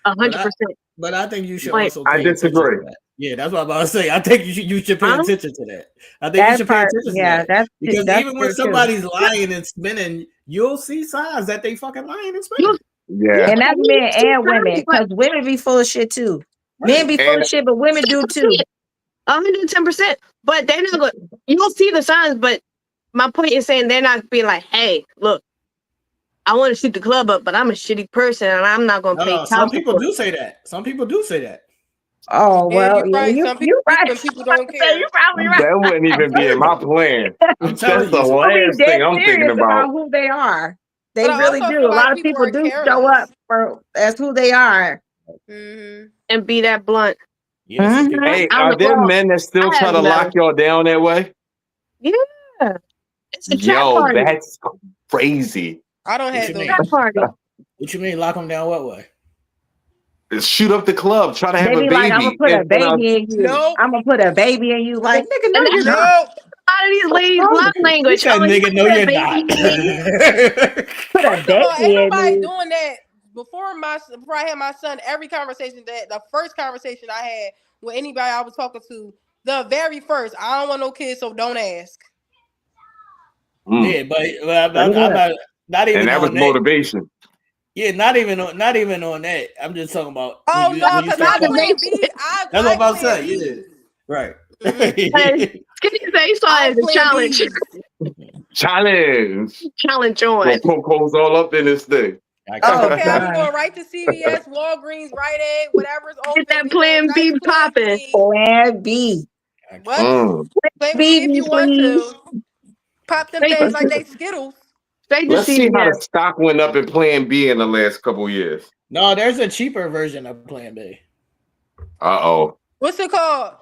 100%. But I think you should Like, also. I disagree. Yeah, that's what I'm about to say. I think you should pay attention to that. I think That you should pay part, attention yeah, to that. Because that's even when true, too. somebody's lying and spinning, you'll see signs that they fucking lying and spinning. Yeah. And that's men and women, because women be full of shit too. Men be full of shit, but women do too. 110%. But they're not going. You'll see the signs, but my point is saying they're not being like, "Hey, look, I want to shoot the club up, but I'm a shitty person and I'm not going to pay." Some people do say that. Some people do say that. Oh well, you're right. you Some people right. think people don't care. You're probably right. That wouldn't even be in my plan. That's the last Dead thing I'm thinking serious about. who they are. They But I really also do. feel A like lot of people people are do careless. show up for as who they are. And be that blunt. Hey, are there men that still I try have to no- lock y'all down that way? Yeah. It's a chat Yo, party. that's crazy. I don't What have you those. mean? Chat party. What you mean? Lock them down? What way? Shoot up the club, try to have They a be baby. like, I'm gonna put a and then baby in you. Nope. I'm gonna put a baby in you. Like, nigga, no, And you're that's not. Nope. a lot of these ladies' love language. Said, Oh, nigga, no, put a you're baby not. in me. Put a First of all, baby ain't in nobody me. doing that. Before I had my son, every conversation the first conversation I had with anybody I was talking to, the very first, I don't want no kids, so don't ask. Yeah, but I'm not even And that on was that. motivation. Yeah, not even on that. I'm just talking about. Oh when you no, start because I talking- plan B. That's what I'm about to say. Yeah, right. Skinny say he saw it as a challenge. Challenge. Challenge on. Well, Coco's all up in this thing. Oh, okay, I'm going right to CVS, Walgreens, Rite Aid, whatever's open. Get that Plan B popping. Plan B. What? Mm. Plan B if you want to. Pop them Straight things to- like they Skittles. Straight to Let's see how the CVS. stock went up in Plan B in the last couple years. No, there's a cheaper version of Plan B. Uh-oh. What's it called?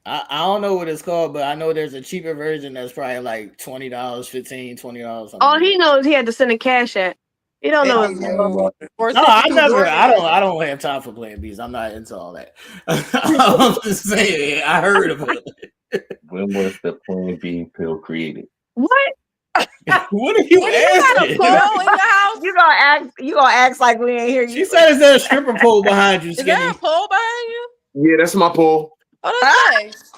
I don't know what it's called, but I know there's a cheaper version that's probably like $20, $15, $20. All he knows he had to send a cash at. He don't know his number. Or No, I 62 never. Jordan. I don't have time for Plan Bs. I'm not into all that. I'm just saying. I heard of it. When was the Plan B pill created? What? What are you What, you got a asking? pole in your house? You gonna act like we ain't hear you. She said, "Is there a stripper pole behind you, Is there Skinny?" a pole behind you? Yeah, that's my poll. Oh, that's nice.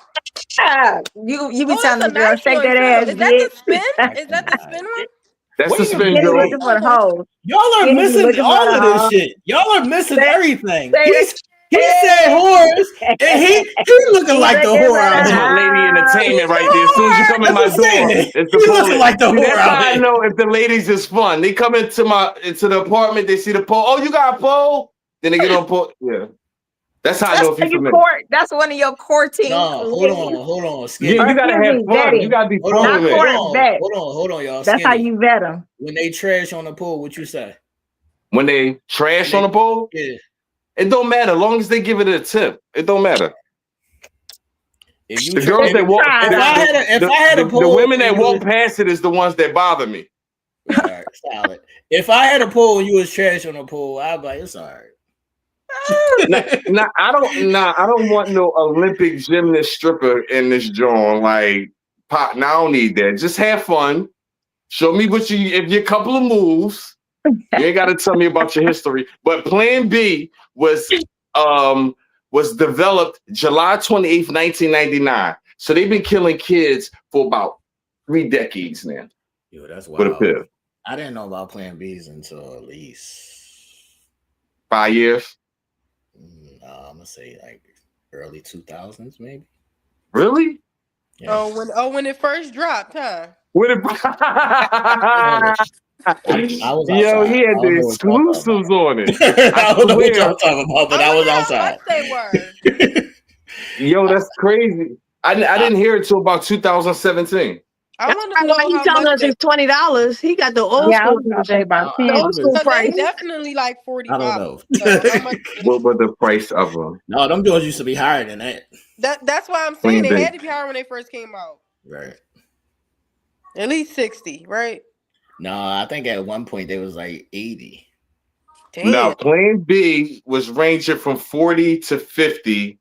Ah, you be Oh, telling that's the a girl, nice shake one, that too. ass, Is that bitch. the spin? Is that the spin one? That's What the are you spin Skinny joke. looking for the hoes. Y'all are Skinny missing looking all for of the this hoe. shit. Y'all are missing Say- everything. say- He said whores, and he looking like the whore out That's here. my lady entertainment right there. As soon as you come in my That's what I'm door, saying. it's the You pole. looking like the See, whore that's out how I here. know if the ladies is fun. They come into the apartment, they see the pole. Oh, you got a pole? Then they get on pole. Yeah. That's how I know if That's, you your familiar. that's one of your courting. No, hold on, Skinny. Yeah, you gotta Excuse have me, fun. vetting. You gotta be Hold fun on, with Not it. court, vet. hold on, y'all. That's how Skinny. you vet them. When they trash on the pool, what you say? When they trash on the pole, Yeah. it don't matter. As long as they give it a tip, it don't matter. If you The girls that walk, if I had a the pool, women that and you walk was- past it is the ones that bother me. all right, solid. If I had a pool and you was trash on the pool, I'd be like, it's all right. I don't want no Olympic gymnast stripper in this joint. Like, pop, now I don't need that. Just have fun. Show me what if you're a couple of moves. You ain't got to tell me about your history. But Plan B was developed July 28th, 1999. So they've been killing kids for about 3 decades now. Yo, that's With a wild. pill. I didn't know about Plan Bs until at least 5 years. I'm gonna say like early 2000s, maybe. Really? Yeah. When it first dropped, huh? When it I was Yo, outside. he had I don't the know what y'all talking exclusives on it. I don't know what swear. y'all talking about, but I was outside. They were. Yo, that's crazy. I didn't hear it till about 2017. I want to know Why he how telling much us it's $20? He got the old Yeah, I school. was gonna say about The 10. old school So they price. definitely like 45. I don't know. So how much- What was the price of them? No, them doors used to be higher than that. that's why I'm saying they Plan B. had to be higher when they first came out. Right. At least 60, right? No, I think at one point they was like 80. Now, Plan B was ranging from 40 to 50.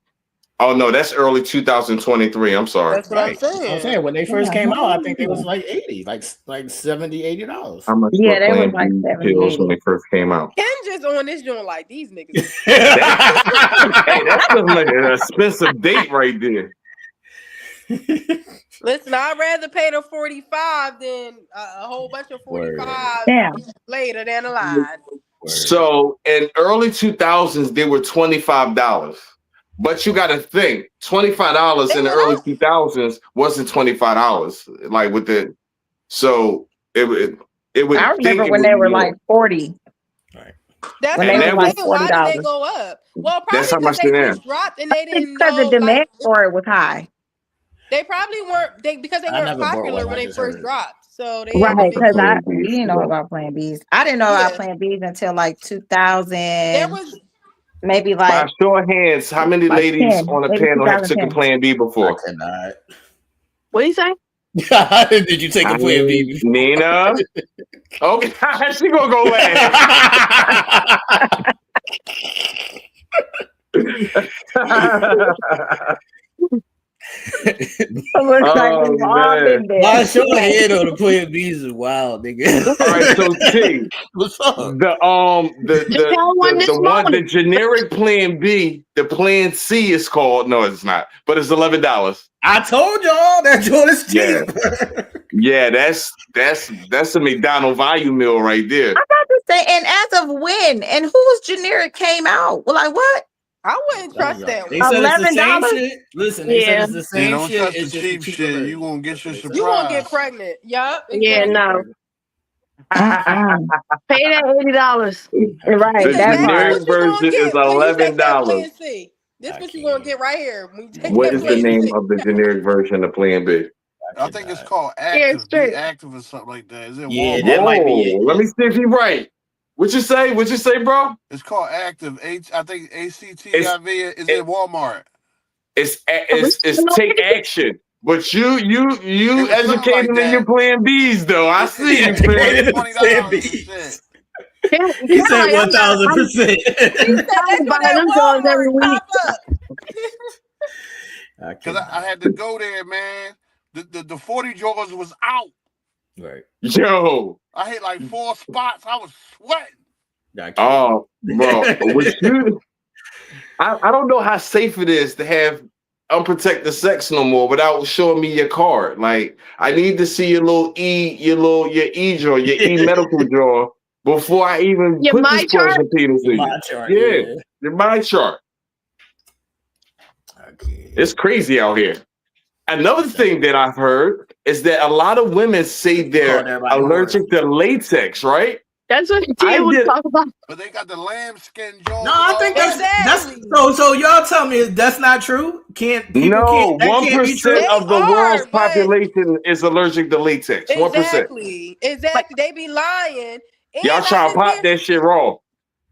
Oh no, that's early 2023. I'm sorry. That's what I'm saying. I'm saying when they first came out, I think it was like 80, like $70, $80. How much Yeah, were they was Plan like B 70, pills when 80. they first came out? Ken just on this joint like these niggas. Hey, that's like an expensive date right there. Listen, I'd rather pay the 45 than a whole bunch of 45 Damn. later down the line. So in early 2000s, they were $25. But you got to think, $25 in the early 2000s wasn't $25. Like with the, so it would. I remember when they were like 40. That's When what they I'm were like saying. Why did they $40. go up? Well, That's how probably much because they they first dropped and they didn't Because know. the demand Like, for it was high. they probably weren't because they I weren't never bought popular one, when I they just first heard. dropped. So they Right, had to because be. we didn't know about Plan Bs. I didn't know about Plan Bs until like 2000, There was maybe By like show of hands, how many like ladies 10, on the maybe panel have taken 2010. Plan B before? I cannot. What do you say? Did you take a Plan B before? Nina? Okay, she gonna go last. Looks like we've all been there. My show head on the Plan Bs is wild, nigga. All right, so T, what's up? the morning. the generic Plan B, the Plan C is called. No, it's not, but it's $11. I told y'all that joint is cheap. Yeah, that's a McDonald's value meal right there. I'm about to say, and as of when and whose generic came out? Well, like what? I wouldn't trust that. They said it's the same $11? shit. Listen, they said it's the Hey, same don't shit. trust It's the just a cheap cheaper shit. version. You gonna get your surprise. You won't get pregnant. Yup. Yeah, no. Pay that $80. Right, The that generic part. version is $11. C. This what you gonna get right here. When you take What that is the Plan name C. of the generic version of Plan B? I think it's called Yeah, Active. straight. Be Active or something like that. Is it Yeah, Walmart? that might be it. Let me see if you're right. What you say? What you say, bro? It's called Active. I think ACTIV is in Walmart. It's take action. But you was something educated like in that. your Plan Bs though. I see you, Educated man. in Plan Bs. He said 1,000%. every week. Because I had to go there, man. The 40 jars was out. Right. Yo. I hit like 4 spots. I was sweating. Oh, bro. I don't know how safe it is to have unprotected sex no more without showing me your card. Like, I need to see your E drawer, your E medical drawer before I even Your put My this Chart? question Peter to you. My Chart, Yeah, yeah. your My Chart. Okay. It's crazy out here. Another thing that I've heard is that a lot of women say they're allergic to latex, right? That's what Tia was talking about. But they got the lambskin jaws. No, I think that's so y'all tell me that's not true. That can't be true? 1% of the world's population is allergic to latex. 1%. Exactly. They be lying. Y'all trying to pop that shit raw.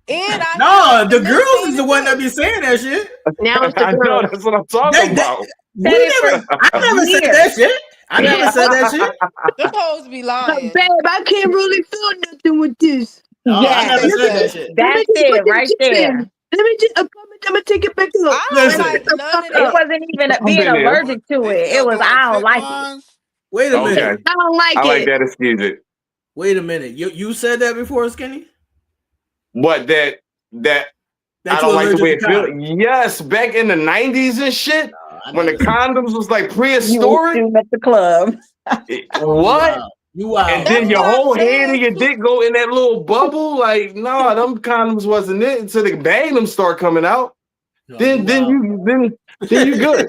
And No, the girls is the one that be saying that shit. Now it's I the know, girls. that's what I'm talking about. I never said that shit. I never said that shit. The hoes be lying. Babe, I can't really feel nothing with this. No, I never said that Yes, shit. that's it right there. Let me just, I'm gonna take it back to I don't like none of It that. wasn't even being been there. allergic to it. It was I don't like it. Wait a Okay. minute. I don't like I like it. that excuse it. Wait a minute. You said that before, Skinny? What that I you don't like the way it allergic to feels. Yes, back in the 90s and shit, when the never said condoms was like You prehistoric. was at the club. What? You wild. And then That's your what I'm whole saying. head and your dick go in that little bubble. Like, no, them condoms wasn't it until the magnums start coming out. No, Then you good.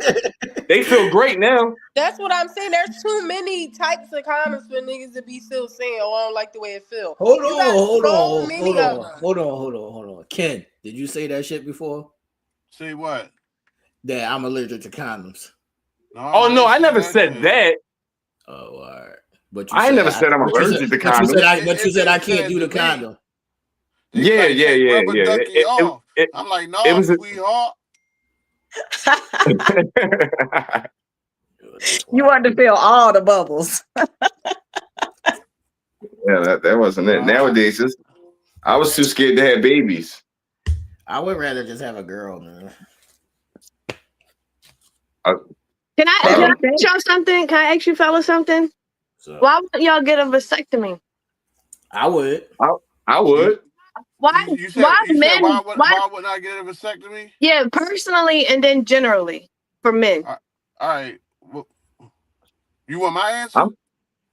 They feel great now. That's what I'm saying. There's too many types of condoms for niggas to be still saying, "Oh, I don't like the way it feels." Hold You got so many of them. on. Hold on. Ken, did you say that shit before? Say what? That I'm allergic to condoms. Oh no, I never said that. Oh, all right. But I never said I'm allergic to condoms. But you said I can't do the condom. Yeah. I'm like, no, it was sweetheart. You want to feel all the bubbles. Yeah, that wasn't it. Nowadays, I was too scared to have babies. I would rather just have a girl, man. Can I ask y'all something? Can I ask you fellas something? So, Why wouldn't y'all get a vasectomy? I would. I would. Why? You said, Why you men? said why wouldn't I get a vasectomy? Yeah, personally, and then generally for men. All right. Well, you want my answer?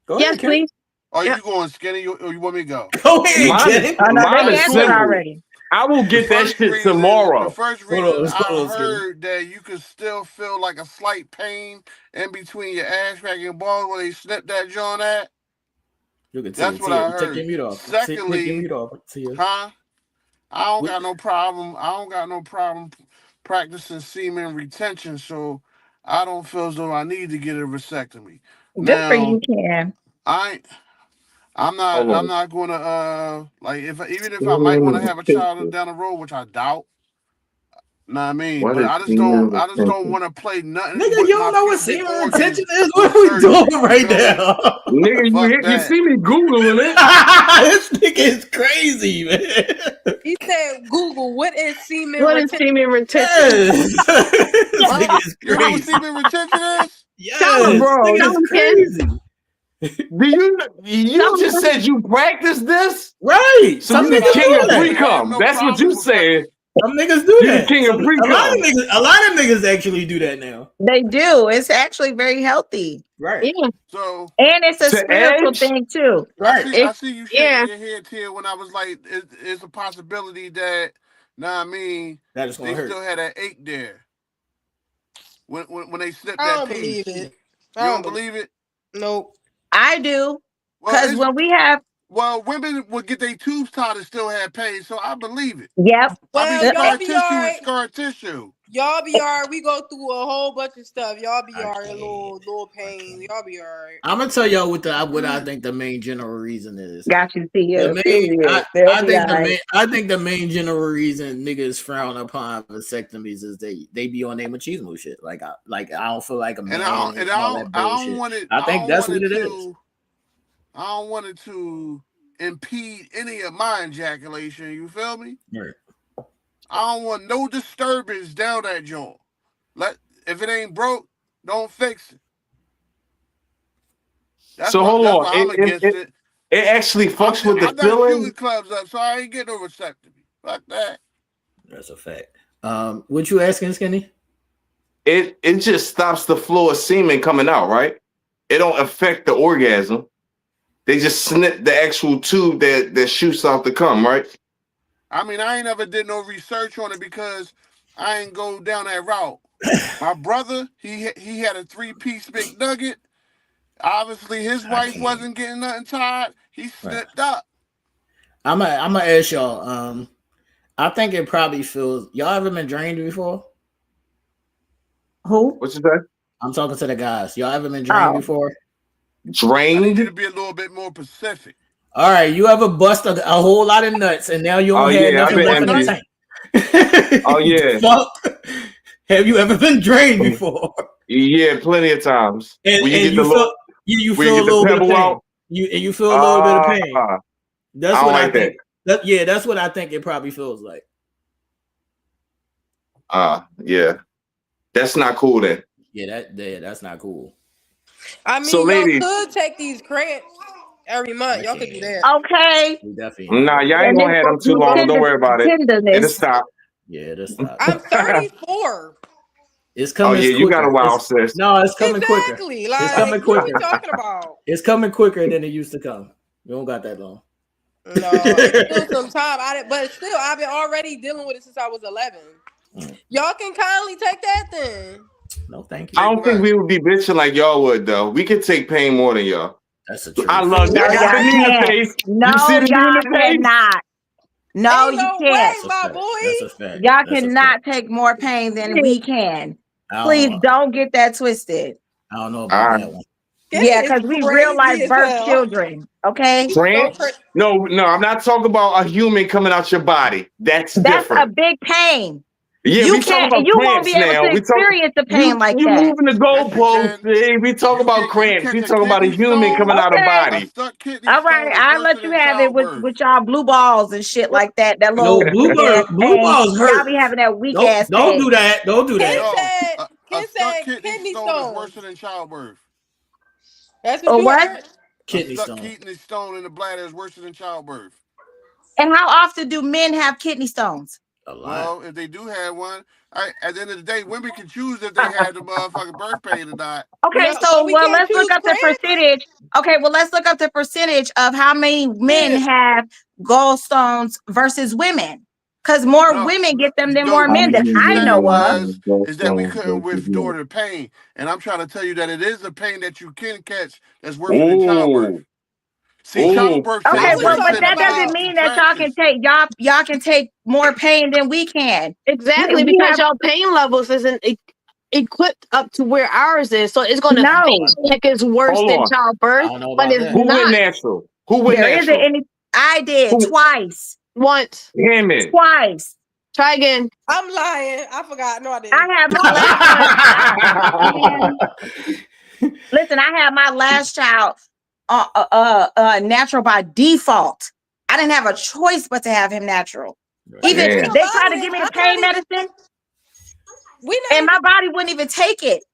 Go Yes, ahead, Ken. please. Or you going skinny? Or you want me to go? Go ahead, Ken. Mine is answered simple. already. I will get that First shit reason- tomorrow. The first Hold reason on, hold I on, heard that you could still feel like a slight pain in between your ass crack and balls when they snip that joint at. You can That's what I heard. Take your mute off. Take your Secondly, mute off. huh? I don't got no problem. I don't got no problem practicing semen retention, so I don't feel as though I need to get a vasectomy. Good for you, Ken. I'm not gonna like even if I might want to have a child down the road, which I doubt. Know what I mean? What But is I just semen don't want to play nothing. Nigga, with you don't my know what pubic semen organs retention is? What for are we surgery, doing right you feel me? now? Nigga, Fuck you that. see me Googling it. This nigga is crazy, man. He said, "Google what is semen What is retention?" semen retention? Yes. This nigga is You know what crazy. semen retention is? Yes, Tell him, bro. this nigga Tell him, is crazy. You just said you practice this? Right. So Some you the niggas king do of that. pre-cum. No That's what problem you with said. Some niggas do You the that. king of A lot pre-cum. of niggas actually do that now. They do. It's actually very healthy. Right. Yeah. So And it's a To spiritual edge? thing too. Right. I see you shaking Yeah. your head here when I was like, it's a possibility that, I mean, That is they gonna hurt. still had that ache there when they slipped I that don't piece. believe it. You don't believe it? Nope. I do. Well, Because when we have women would get their tubes tied and still have pain, so I believe it. yep. I mean, Well, scar y'all be tissue is alright. scar tissue. Y'all be alright. We go through a whole bunch of stuff. Y'all be alright. Okay. Little pain. Y'all be alright. I'm gonna tell y'all what I think the main general reason is. Got you, see The you. main, Period. I think the main general reason niggas frown upon vasectomies is they be on their machismo shit. Like I don't feel like a man. And I don't want it. I think that's what it is. I don't want it to impede any of my ejaculation. You feel me? Right. I don't want no disturbance down that joint. If it ain't broke, don't fix it. So hold on. I'm against it. It actually fucks with the I done shooting feeling. clubs up, so I ain't getting no vasectomy. Fuck that. That's a fact. What you asking, Skinny? It just stops the flow of semen coming out, right? It don't affect the orgasm. They just snip the actual tube that shoots out the cum, right? I mean, I ain't never did no research on it because I ain't go down that route. My brother, he had a 3-piece McNugget. Obviously, his wife wasn't getting nothing tied. He slipped up. I'm gonna ask y'all. I think it probably feels. Y'all ever been drained before? Who? What you say? I'm talking to the guys. Y'all ever been drained before? I need Drained? you to be a little bit more specific. All right, you ever bust a whole lot of nuts and now you don't have nothing left in the tank? Oh yeah. Fuck. Have you ever been drained before? Yeah, plenty of times. And, When and get you the feel little- you when feel a get the little bit of pebble pain. out? You feel a little bit of pain. That's I don't what I like think. That's what I think it probably feels like. Yeah. That's not cool then. Yeah, that's not cool. I mean, So, y'all ladies- could take these cramps every month. Y'all could do that. Okay. We definitely. Nah, y'all ain't gonna have them too long. Don't worry about it. It'll stop. Yeah, it'll stop. I'm 34. It's coming. Oh yeah, you got a while, sis. No, it's coming quicker. Exactly. It's Like, coming what are quicker. we talking about? It's coming quicker than it used to come. You don't got that long. No, it's still some time. But still, I've been already dealing with it since I was 11. Y'all can kindly take that then. No, thank you. I don't think we would be bitching like y'all would though. We could take pain more than y'all. That's the truth. I love that. I got the knee in the face. No, You see the knee in the y'all face? cannot. No, Ain't you no can't. way, my boy. That's a fact. Y'all That's a cannot take more pain than we can. I Please don't- don't get that twisted. I don't know about that one. Yeah, because we real life crazy as birth hell. children. Okay, Trans? No, I'm not talking about a human coming out your body. That's that's different. a big pain. Yeah, You we talking can't, about you won't cramps be able now. to We talk. experience the pain like You that. moving the goalposts. We talk about cramps. We talk about a human coming out of Okay. body. Stuck kidney All stone right, is I'll worse let you than have it childbirth. with y'all blue balls and shit like that. That No, little blue ass pain. balls Y'all hurt. be having that weak Don't ass don't pain. do that. Don't do Ken that. said, A stuck kidney stone is worse than childbirth. That's what Or you what? heard? Kidney A stuck stone. kidney stone in the bladder is worse than childbirth. And how often do men have kidney stones? A lot. Well, if they do have one, at the end of the day, women can choose if they have the motherfucking birth pain or not. Okay, No, so we well, can't let's look choose up the cramps. percentage. Okay, well, let's look up the percentage of how many men have gallstones versus women. Because more women get them than more men that What you I said know of. is that we couldn't withdraw the pain, and I'm trying to tell you that it is a pain that you can catch that's worse than childbirth. See, childbirth Okay, takes well, but 10 that doesn't minutes mean that y'all can take y'all can take more pain than we can. Exactly, We because have, y'all pain levels isn't equipped up to where ours is, so it's going to No. feel like it's worse Hold than on. childbirth, but it's Who went not. natural? Who went there isn't natural? any. I did twice. Once. Damn it. Twice. Try again. I'm lying. I forgot. No, I didn't. I had my last one. Listen, I had my last child natural by default. I didn't have a choice but to have him natural. Even Yeah. they tried to give me the pain medicine, and my body wouldn't even take it.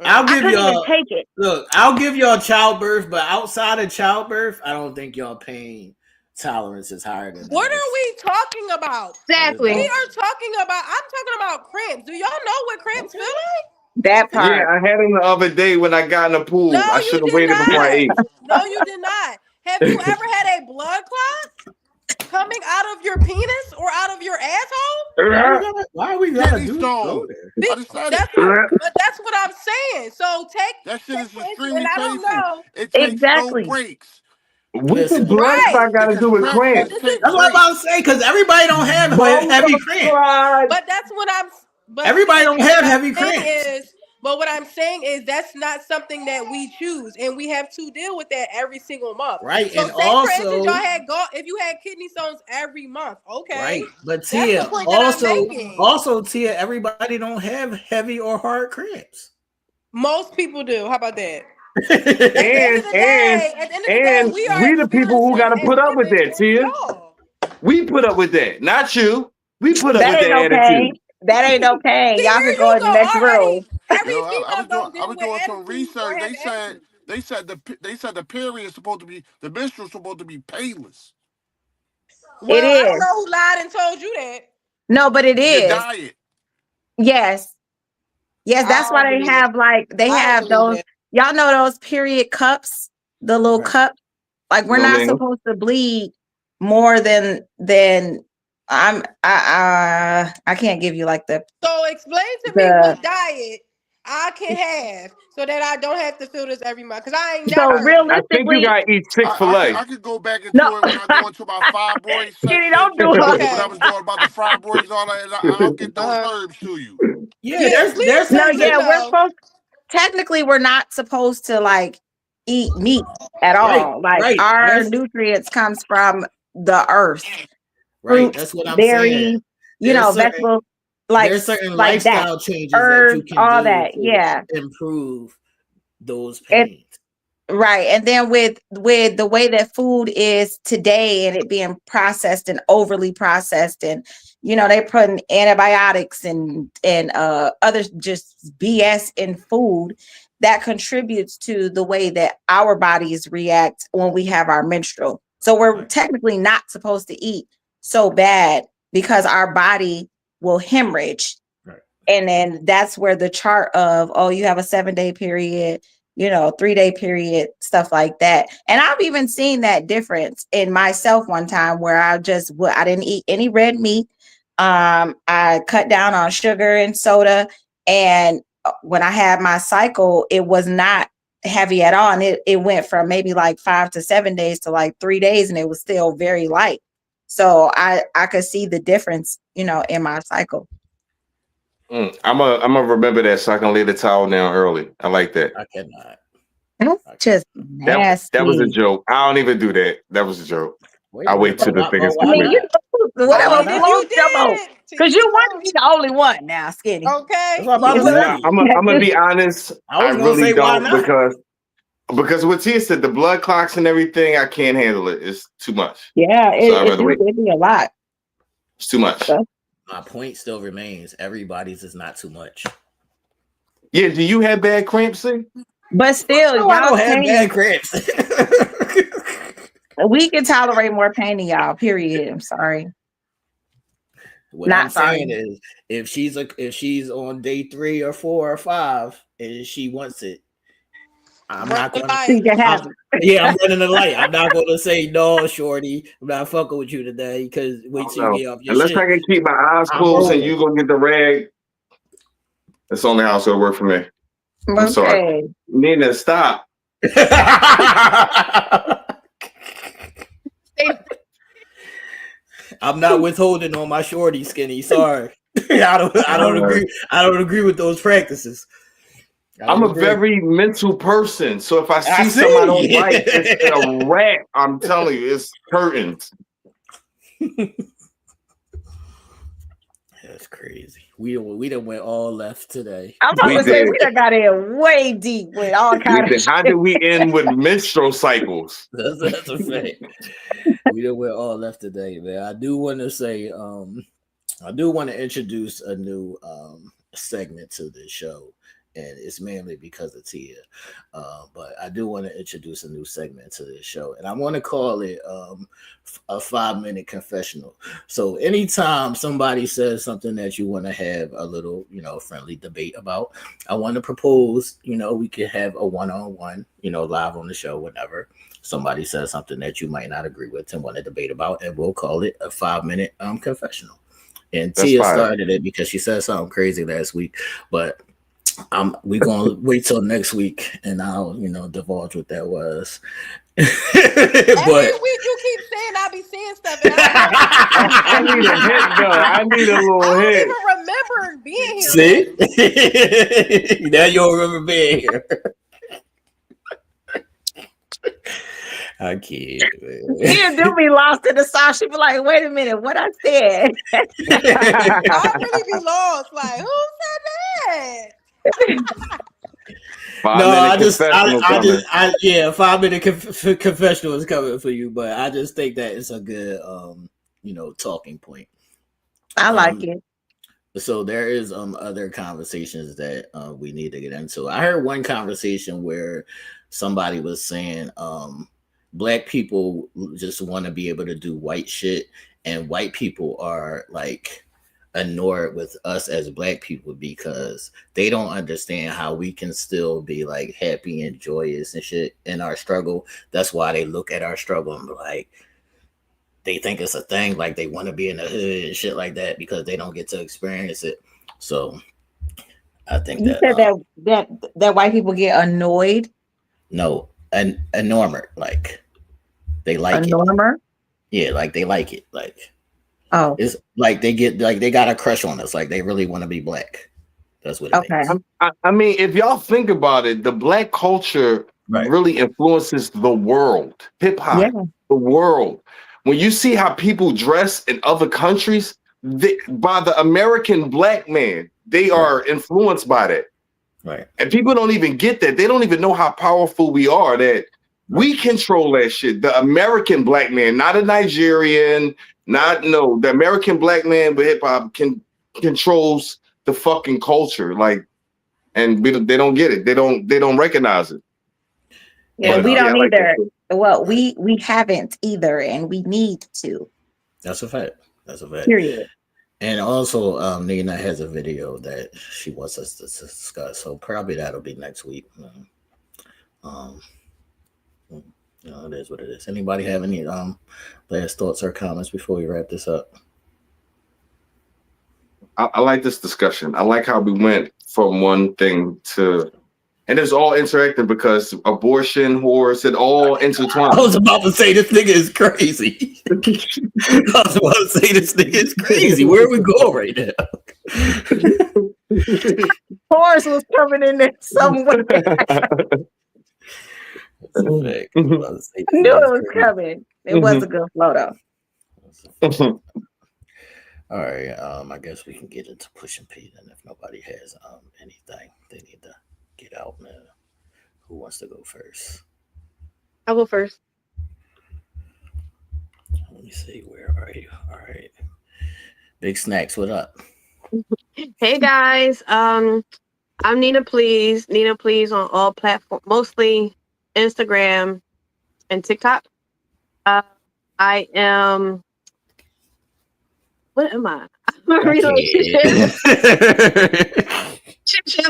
I'll I give couldn't even y'all. take it. Look, I'll give y'all childbirth, but outside of childbirth, I don't think y'all pain tolerance is higher than What ours. are we talking about? Exactly. We are talking about. I'm talking about cramps. Do y'all know what cramps feel like? That part. Yeah, I had him the other day when I got in the pool. No, I you should have did waited before I ate. not. No, you did not. Have you ever had a blood clot coming out of your penis or out of your asshole? Why are we gonna go there? That's what I'm saying. So that shit is extremely and I don't painful. know. It takes Exactly. no breaks. What the Listen. blood clot got to do with cramps? That's what I'm about to say, because everybody don't have heavy cramps. But that's what I'm. But Everybody don't have what I'm heavy saying cramps. But what I'm saying is that's not something that we choose, and we have to deal with that every single month. Right, So and say for also- instance, y'all had if you had kidney stones every month, okay. Right, but That's Tia, the point that I'm making. also Tia, everybody don't have heavy or hard cramps. Most people do. How about that? And we the people who got to put up with that, Tia. We put up with that, not you. We put up That with ain't that okay. attitude. That ain't okay. Y'all can go in the next room. Yo, I was doing some research. They said the period is supposed to be, the menstrual is supposed to be painless. Well, It I don't is. know who lied and told you that. No, but it is. Your diet. Yes. Yes, that's why they have they have those. Y'all know those period cups, the little cup. Like we're not supposed to bleed more than I can't give you like the. So explain to me what diet I can have so that I don't have to feel this every month. Because I ain't So never. I think you got to eat Chick-fil-A. I could go back into it when I go into my fibroid section. Don't do it. When I was doing about the fibroids, all that, I'll get those herbs to you. Yeah, there's no, yeah, we're supposed. Technically, we're not supposed to like eat meat at all. Our nutrients comes from the earth. Right, Fruits, that's what I'm dairy, saying. vegetables, there's certain lifestyle changes that you can all do that, to improve those And- pains. Right. And then with the way that food is today and it being processed and overly processed and they're putting antibiotics and other just BS in food that contributes to the way that our bodies react when we have our menstrual. So we're technically not supposed to eat so bad because our body will hemorrhage. Right. And then that's where the chart of, you have a 7-day period, 3-day period, stuff like that. And I've even seen that difference in myself one time where I didn't eat any red meat. I cut down on sugar and soda. And when I had my cycle, it was not heavy at all. And it went from maybe like 5 to 7 days to like 3 days, and it was still very light. So I could see the difference, in my cycle. I'm gonna remember that so I can lay the towel down early. I like that. I cannot. That's just nasty. That was a joke. I don't even do that. That was a joke. I wait till the thing is I mean, completed. Whatever I mean, if you floats your boat. did, Because you want to be the only one now, Skinny. okay. That's what I'm about to Nah, say. I'm gonna be honest. I I was gonna really say, why don't not? because what Tia said, the blood clocks and everything, I can't handle it. It's too much. Yeah, So I'd rather wait. it'd be a lot. It's too much. My point still remains. Everybody's is not too much. Yeah, do you have bad cramps, see? But still, No, I don't have pain, bad cramps. we can tolerate more pain than y'all, period. I'm sorry. What Not I'm saying sorry. is, if she's on day 3 or 4 or 5 and she wants it, I'm not gonna. You can have it. Yeah, I'm running the light. I'm not gonna say no, shorty. I'm not fucking with you today because wait till you get off your Unless shit. I can keep my eyes I'm closed and rolling. you go get the rag, that's the only house that'll work for me. I'm sorry. Nina, stop. I'm not withholding on my shorty, Skinny. Sorry, I don't agree. I don't agree with those practices. I'm a very mental person, so if I see something I don't like, it's a rat. I'm telling you, it's curtains. That's crazy. We done went all left today. I'm about to say we done got in way deep with all kinds of How did we end with menstrual cycles? That's a fact. We done went all left today, man. I do want to say, I do want to introduce a new segment to the show. And it's mainly because of Tia. But I do want to introduce a new segment to this show. And I want to call it a 5-minute confessional. So anytime somebody says something that you want to have a little, friendly debate about, I want to propose, we could have a one-on-one, live on the show whenever somebody says something that you might not agree with and want to debate about. And we'll call it a 5-minute confessional. And That's Tia fine. started it because she said something crazy last week. But we're gonna wait till next week and I'll divulge what that was. Every week you keep saying I be saying stuff. And I need a hit though. I need a little I don't hit. even remember being here. See? Now you don't remember being here. I can't, man. Tia do be lost in the sauce. She be like, wait a minute, what I said. I really be lost. Like, who said that? 5-minute confessional is coming for you, but I just think that it's a good talking point. I like it. So there is other conversations that we need to get into. I heard one conversation where somebody was saying black people just want to be able to do white shit, and white people are like annoyed with us as black people because they don't understand how we can still be like happy and joyous and shit in our struggle. That's why they look at our struggle and be like, they think it's a thing, like they want to be in the hood and shit like that because they don't get to experience it. So I think You said that white people get annoyed. No, enormous, like they like it. Yeah, like they like it. Like it's like they get like they got a crush on us. Like they really want to be black. That's what it means. I mean, if y'all think about it, the black culture really influences the world. Hip hop, the world. When you see how people dress in other countries, by the American black man, they are influenced by that. Right. And people don't even get that. They don't even know how powerful we are, that we control that shit. The American black man, not a Nigerian, the American black man with hip hop controls the fucking culture. Like, and they don't get it. They don't recognize it. Yeah, But, we don't like either. Well, we haven't either, and we need to. That's a fact. That's a fact. Period. And also, Nina has a video that she wants us to discuss. So probably that'll be next week. It is what it is. Anybody have any last thoughts or comments before we wrap this up? I like this discussion. I like how we went from one thing to, and it's all interacting because abortion, whores, it all intertwined. I was about to say this nigga is crazy. I was about to say this nigga is crazy. Where are we going right now? Horse was coming in there somewhere. I knew it was coming. It was a good flow though. All right. I guess we can get into pushing P then if nobody has anything they need to get out now. Who wants to go first? I'll go first. Let me see. Where are you? All right. Big Snacks, what up? Hey guys. I'm Nina Please. Nina Please on all platforms, mostly Instagram and TikTok. I am. What am I? I'm a relationship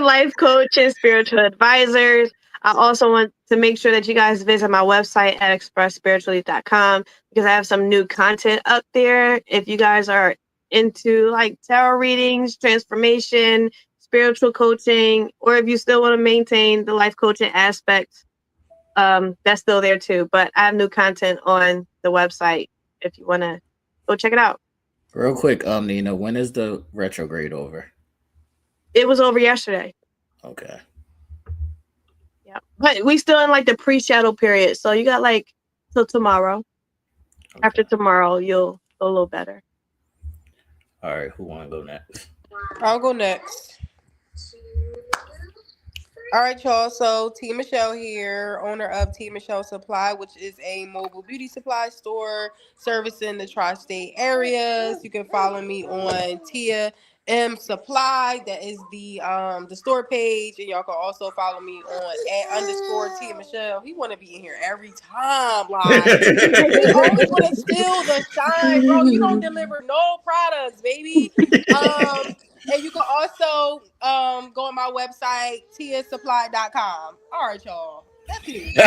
life coach and spiritual advisor. I also want to make sure that you guys visit my website at expressspiritually.com because I have some new content up there. If you guys are into like tarot readings, transformation, spiritual coaching, or if you still want to maintain the life coaching aspect, that's still there too. But I have new content on the website if you want to go check it out. Real quick, Nina, when is the retrograde over? It was over yesterday. Okay. Yeah, but we still in like the pre-shadow period, so you got like till tomorrow. Okay. After tomorrow, you'll feel a little better. All right, who want to go next? I'll go next. All right, y'all. So T Michelle here, owner of T Michelle Supply, which is a mobile beauty supply store servicing the tri-state areas. You can follow me on Tia M Supply. That is the store page, and y'all can also follow me on @ Tia Michelle. He want to be in here every time, like he always want to steal the shine, bro. You don't deliver no products, baby. And you can also go on my website, tiasupply.com. All right, y'all. That's it.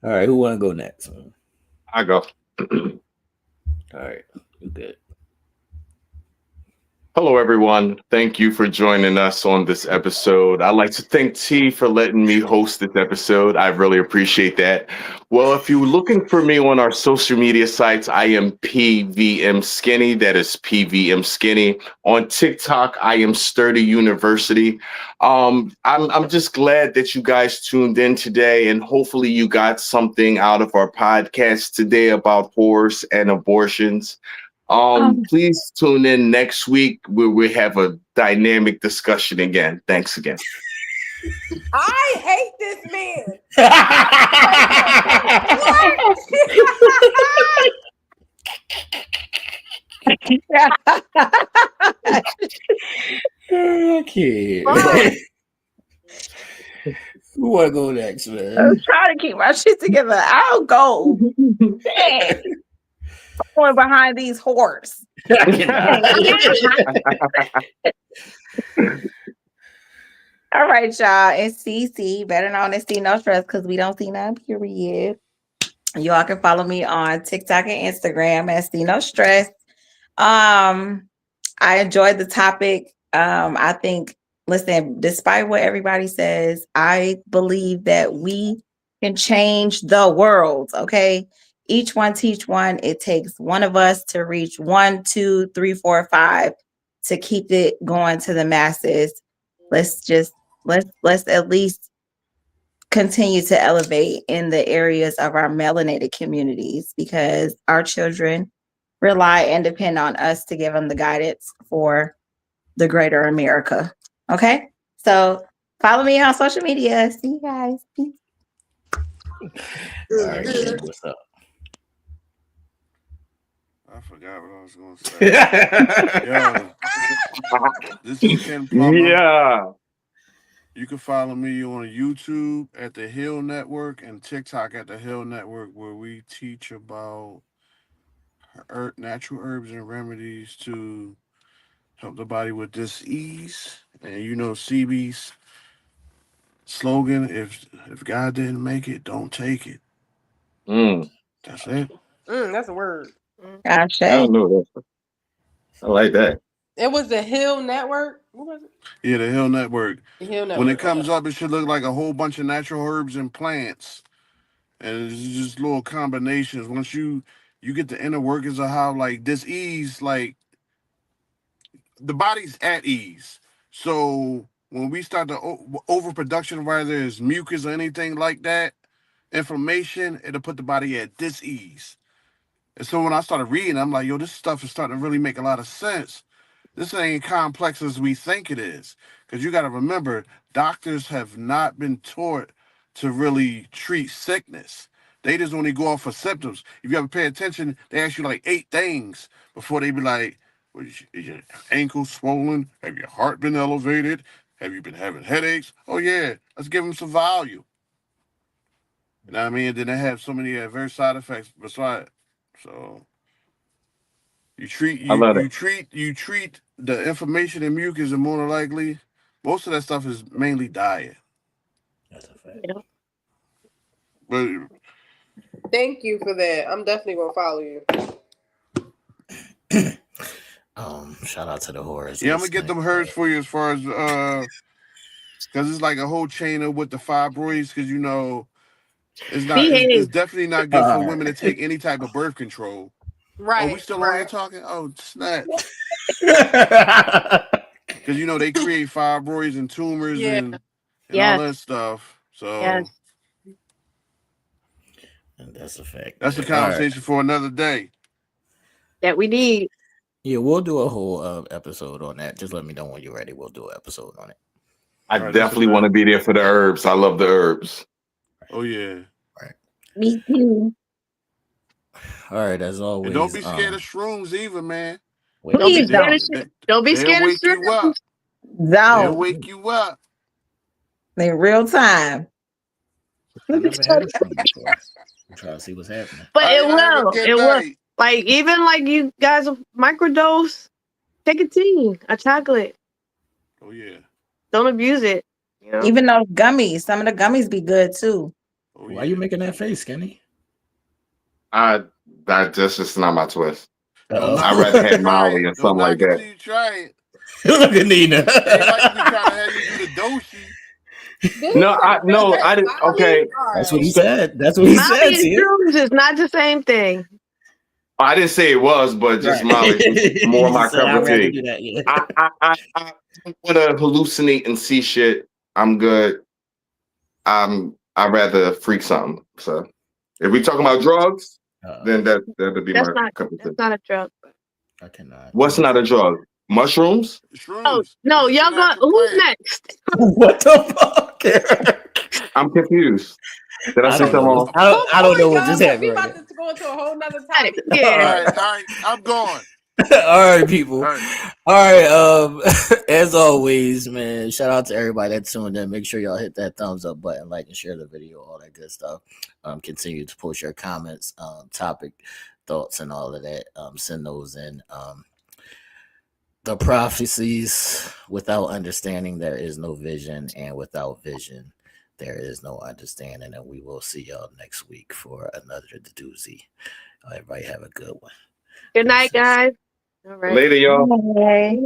All right, who want to go next? I go. All right, you good. Hello, everyone. Thank you for joining us on this episode. I'd like to thank T for letting me host this episode. I really appreciate that. Well, if you're looking for me on our social media sites, I am PVM Skinny. That is PVM Skinny. On TikTok, I am Sturdy University. I'm just glad that you guys tuned in today, and hopefully you got something out of our podcast today about horse and abortions. Please tune in next week where we have a dynamic discussion again. Thanks again. I hate this man. Okay. Who want to go next, man? I'm trying to keep my shit together. I'll go. Dang. Going behind these whores. All right, y'all. It's CC, better known as See No Stress, because we don't see none, period. Y'all can follow me on TikTok and Instagram at See No Stress. I enjoyed the topic. I think, listen, despite what everybody says, I believe that we can change the world, okay? Each one teach one. It takes one of us to reach 1, 2, 3, 4, 5 to keep it going to the masses. Let's at least continue to elevate in the areas of our melanated communities, because our children rely and depend on us to give them the guidance for the greater America. Okay? So follow me on social media. See you guys. Peace. All right, what's up? I forgot what I was going to say. Yeah. This is Ken Plummer. Yeah. You can follow me on YouTube at The Hill Network and TikTok at The Hill Network, where we teach about natural herbs and remedies to help the body with disease. And you know CB's slogan, if God didn't make it, don't take it. That's it. That's a word. I don't know that. I like that. It was the Hill Network. What was it? Yeah, The Hill Network. The Hill Network. When it comes up, it should look like a whole bunch of natural herbs and plants. And it's just little combinations. Once you get the inner workings of how, like, disease, like, the body's at ease. So when we start the overproduction, whether it's mucus or anything like that, inflammation, it'll put the body at dis-ease. And so when I started reading, I'm like, yo, this stuff is starting to really make a lot of sense. This ain't complex as we think it is. Because you got to remember, doctors have not been taught to really treat sickness. They just only go off for symptoms. If you ever pay attention, they ask you like 8 things before they be like, is your ankle swollen? Have your heart been elevated? Have you been having headaches? Oh, yeah, let's give them some value. You know what I mean? Then they have so many adverse side effects beside. So you treat the inflammation in mucus, and more than likely, most of that stuff is mainly diet. That's a fact. You know? But Thank you for that. I'm definitely gonna follow you. Shout out to the horrors. yeah, I'm gonna get them herbs for you as far as because it's like a whole chain of with the fibroids, because you know it's definitely not good for women to take any type of birth control. Right. Oh, we still on here talking? Oh, snap. Because, you know, they create fibroids and tumors and all that stuff. So and that's a fact. That's a conversation for another day. That we need. Yeah, we'll do a whole episode on that. Just let me know when you're ready. We'll do an episode on it. I definitely want to be there for the herbs. I love the herbs. Oh, yeah. Right. Me too. All right, as always. And don't be scared of shrooms either, man. Please don't. Don't be scared of wake you up. They'll Don't. wake you up. In real time. I never had a shroom before. I'm trying to see what's happening. But it will. It will. Like, even like you guys microdose, take a tea, a chocolate. Oh, yeah. Don't abuse it. You know? Even those gummies, some of the gummies be good too. Oh, Why are you making that face, Skinny? That's just not my twist. Uh-oh. I'd rather have Molly or something like that. You try it. Look at Nina. They like to try to have you do the doshi. No, I didn't. Okay. That's what he said. That's what he Molly said. and shrooms is not the same thing. I didn't say it was, but just Molly was more my cup of tea. I want to hallucinate and see shit. I'm good. I'd rather freak something. So if we talking about drugs, then that would be That's my not. cup of tea. That's not a drug. I cannot. What's not a drug? Mushrooms? Oh no, y'all got who's next? What the fuck? I'm confused. Did I say something wrong? I don't know what just We happened. about to go into a whole nother topic. All right, I'm going. All right, people. All right. As always, man, shout out to everybody that tuned in. Make sure y'all hit that thumbs up button, like and share the video, all that good stuff. Continue to post your comments, topic, thoughts, and all of that. Send those in. The prophecies: without understanding, there is no vision, and without vision, there is no understanding. And we will see y'all next week for another doozy. Everybody have a good one. Good night, guys. All right. Later, y'all. Bye.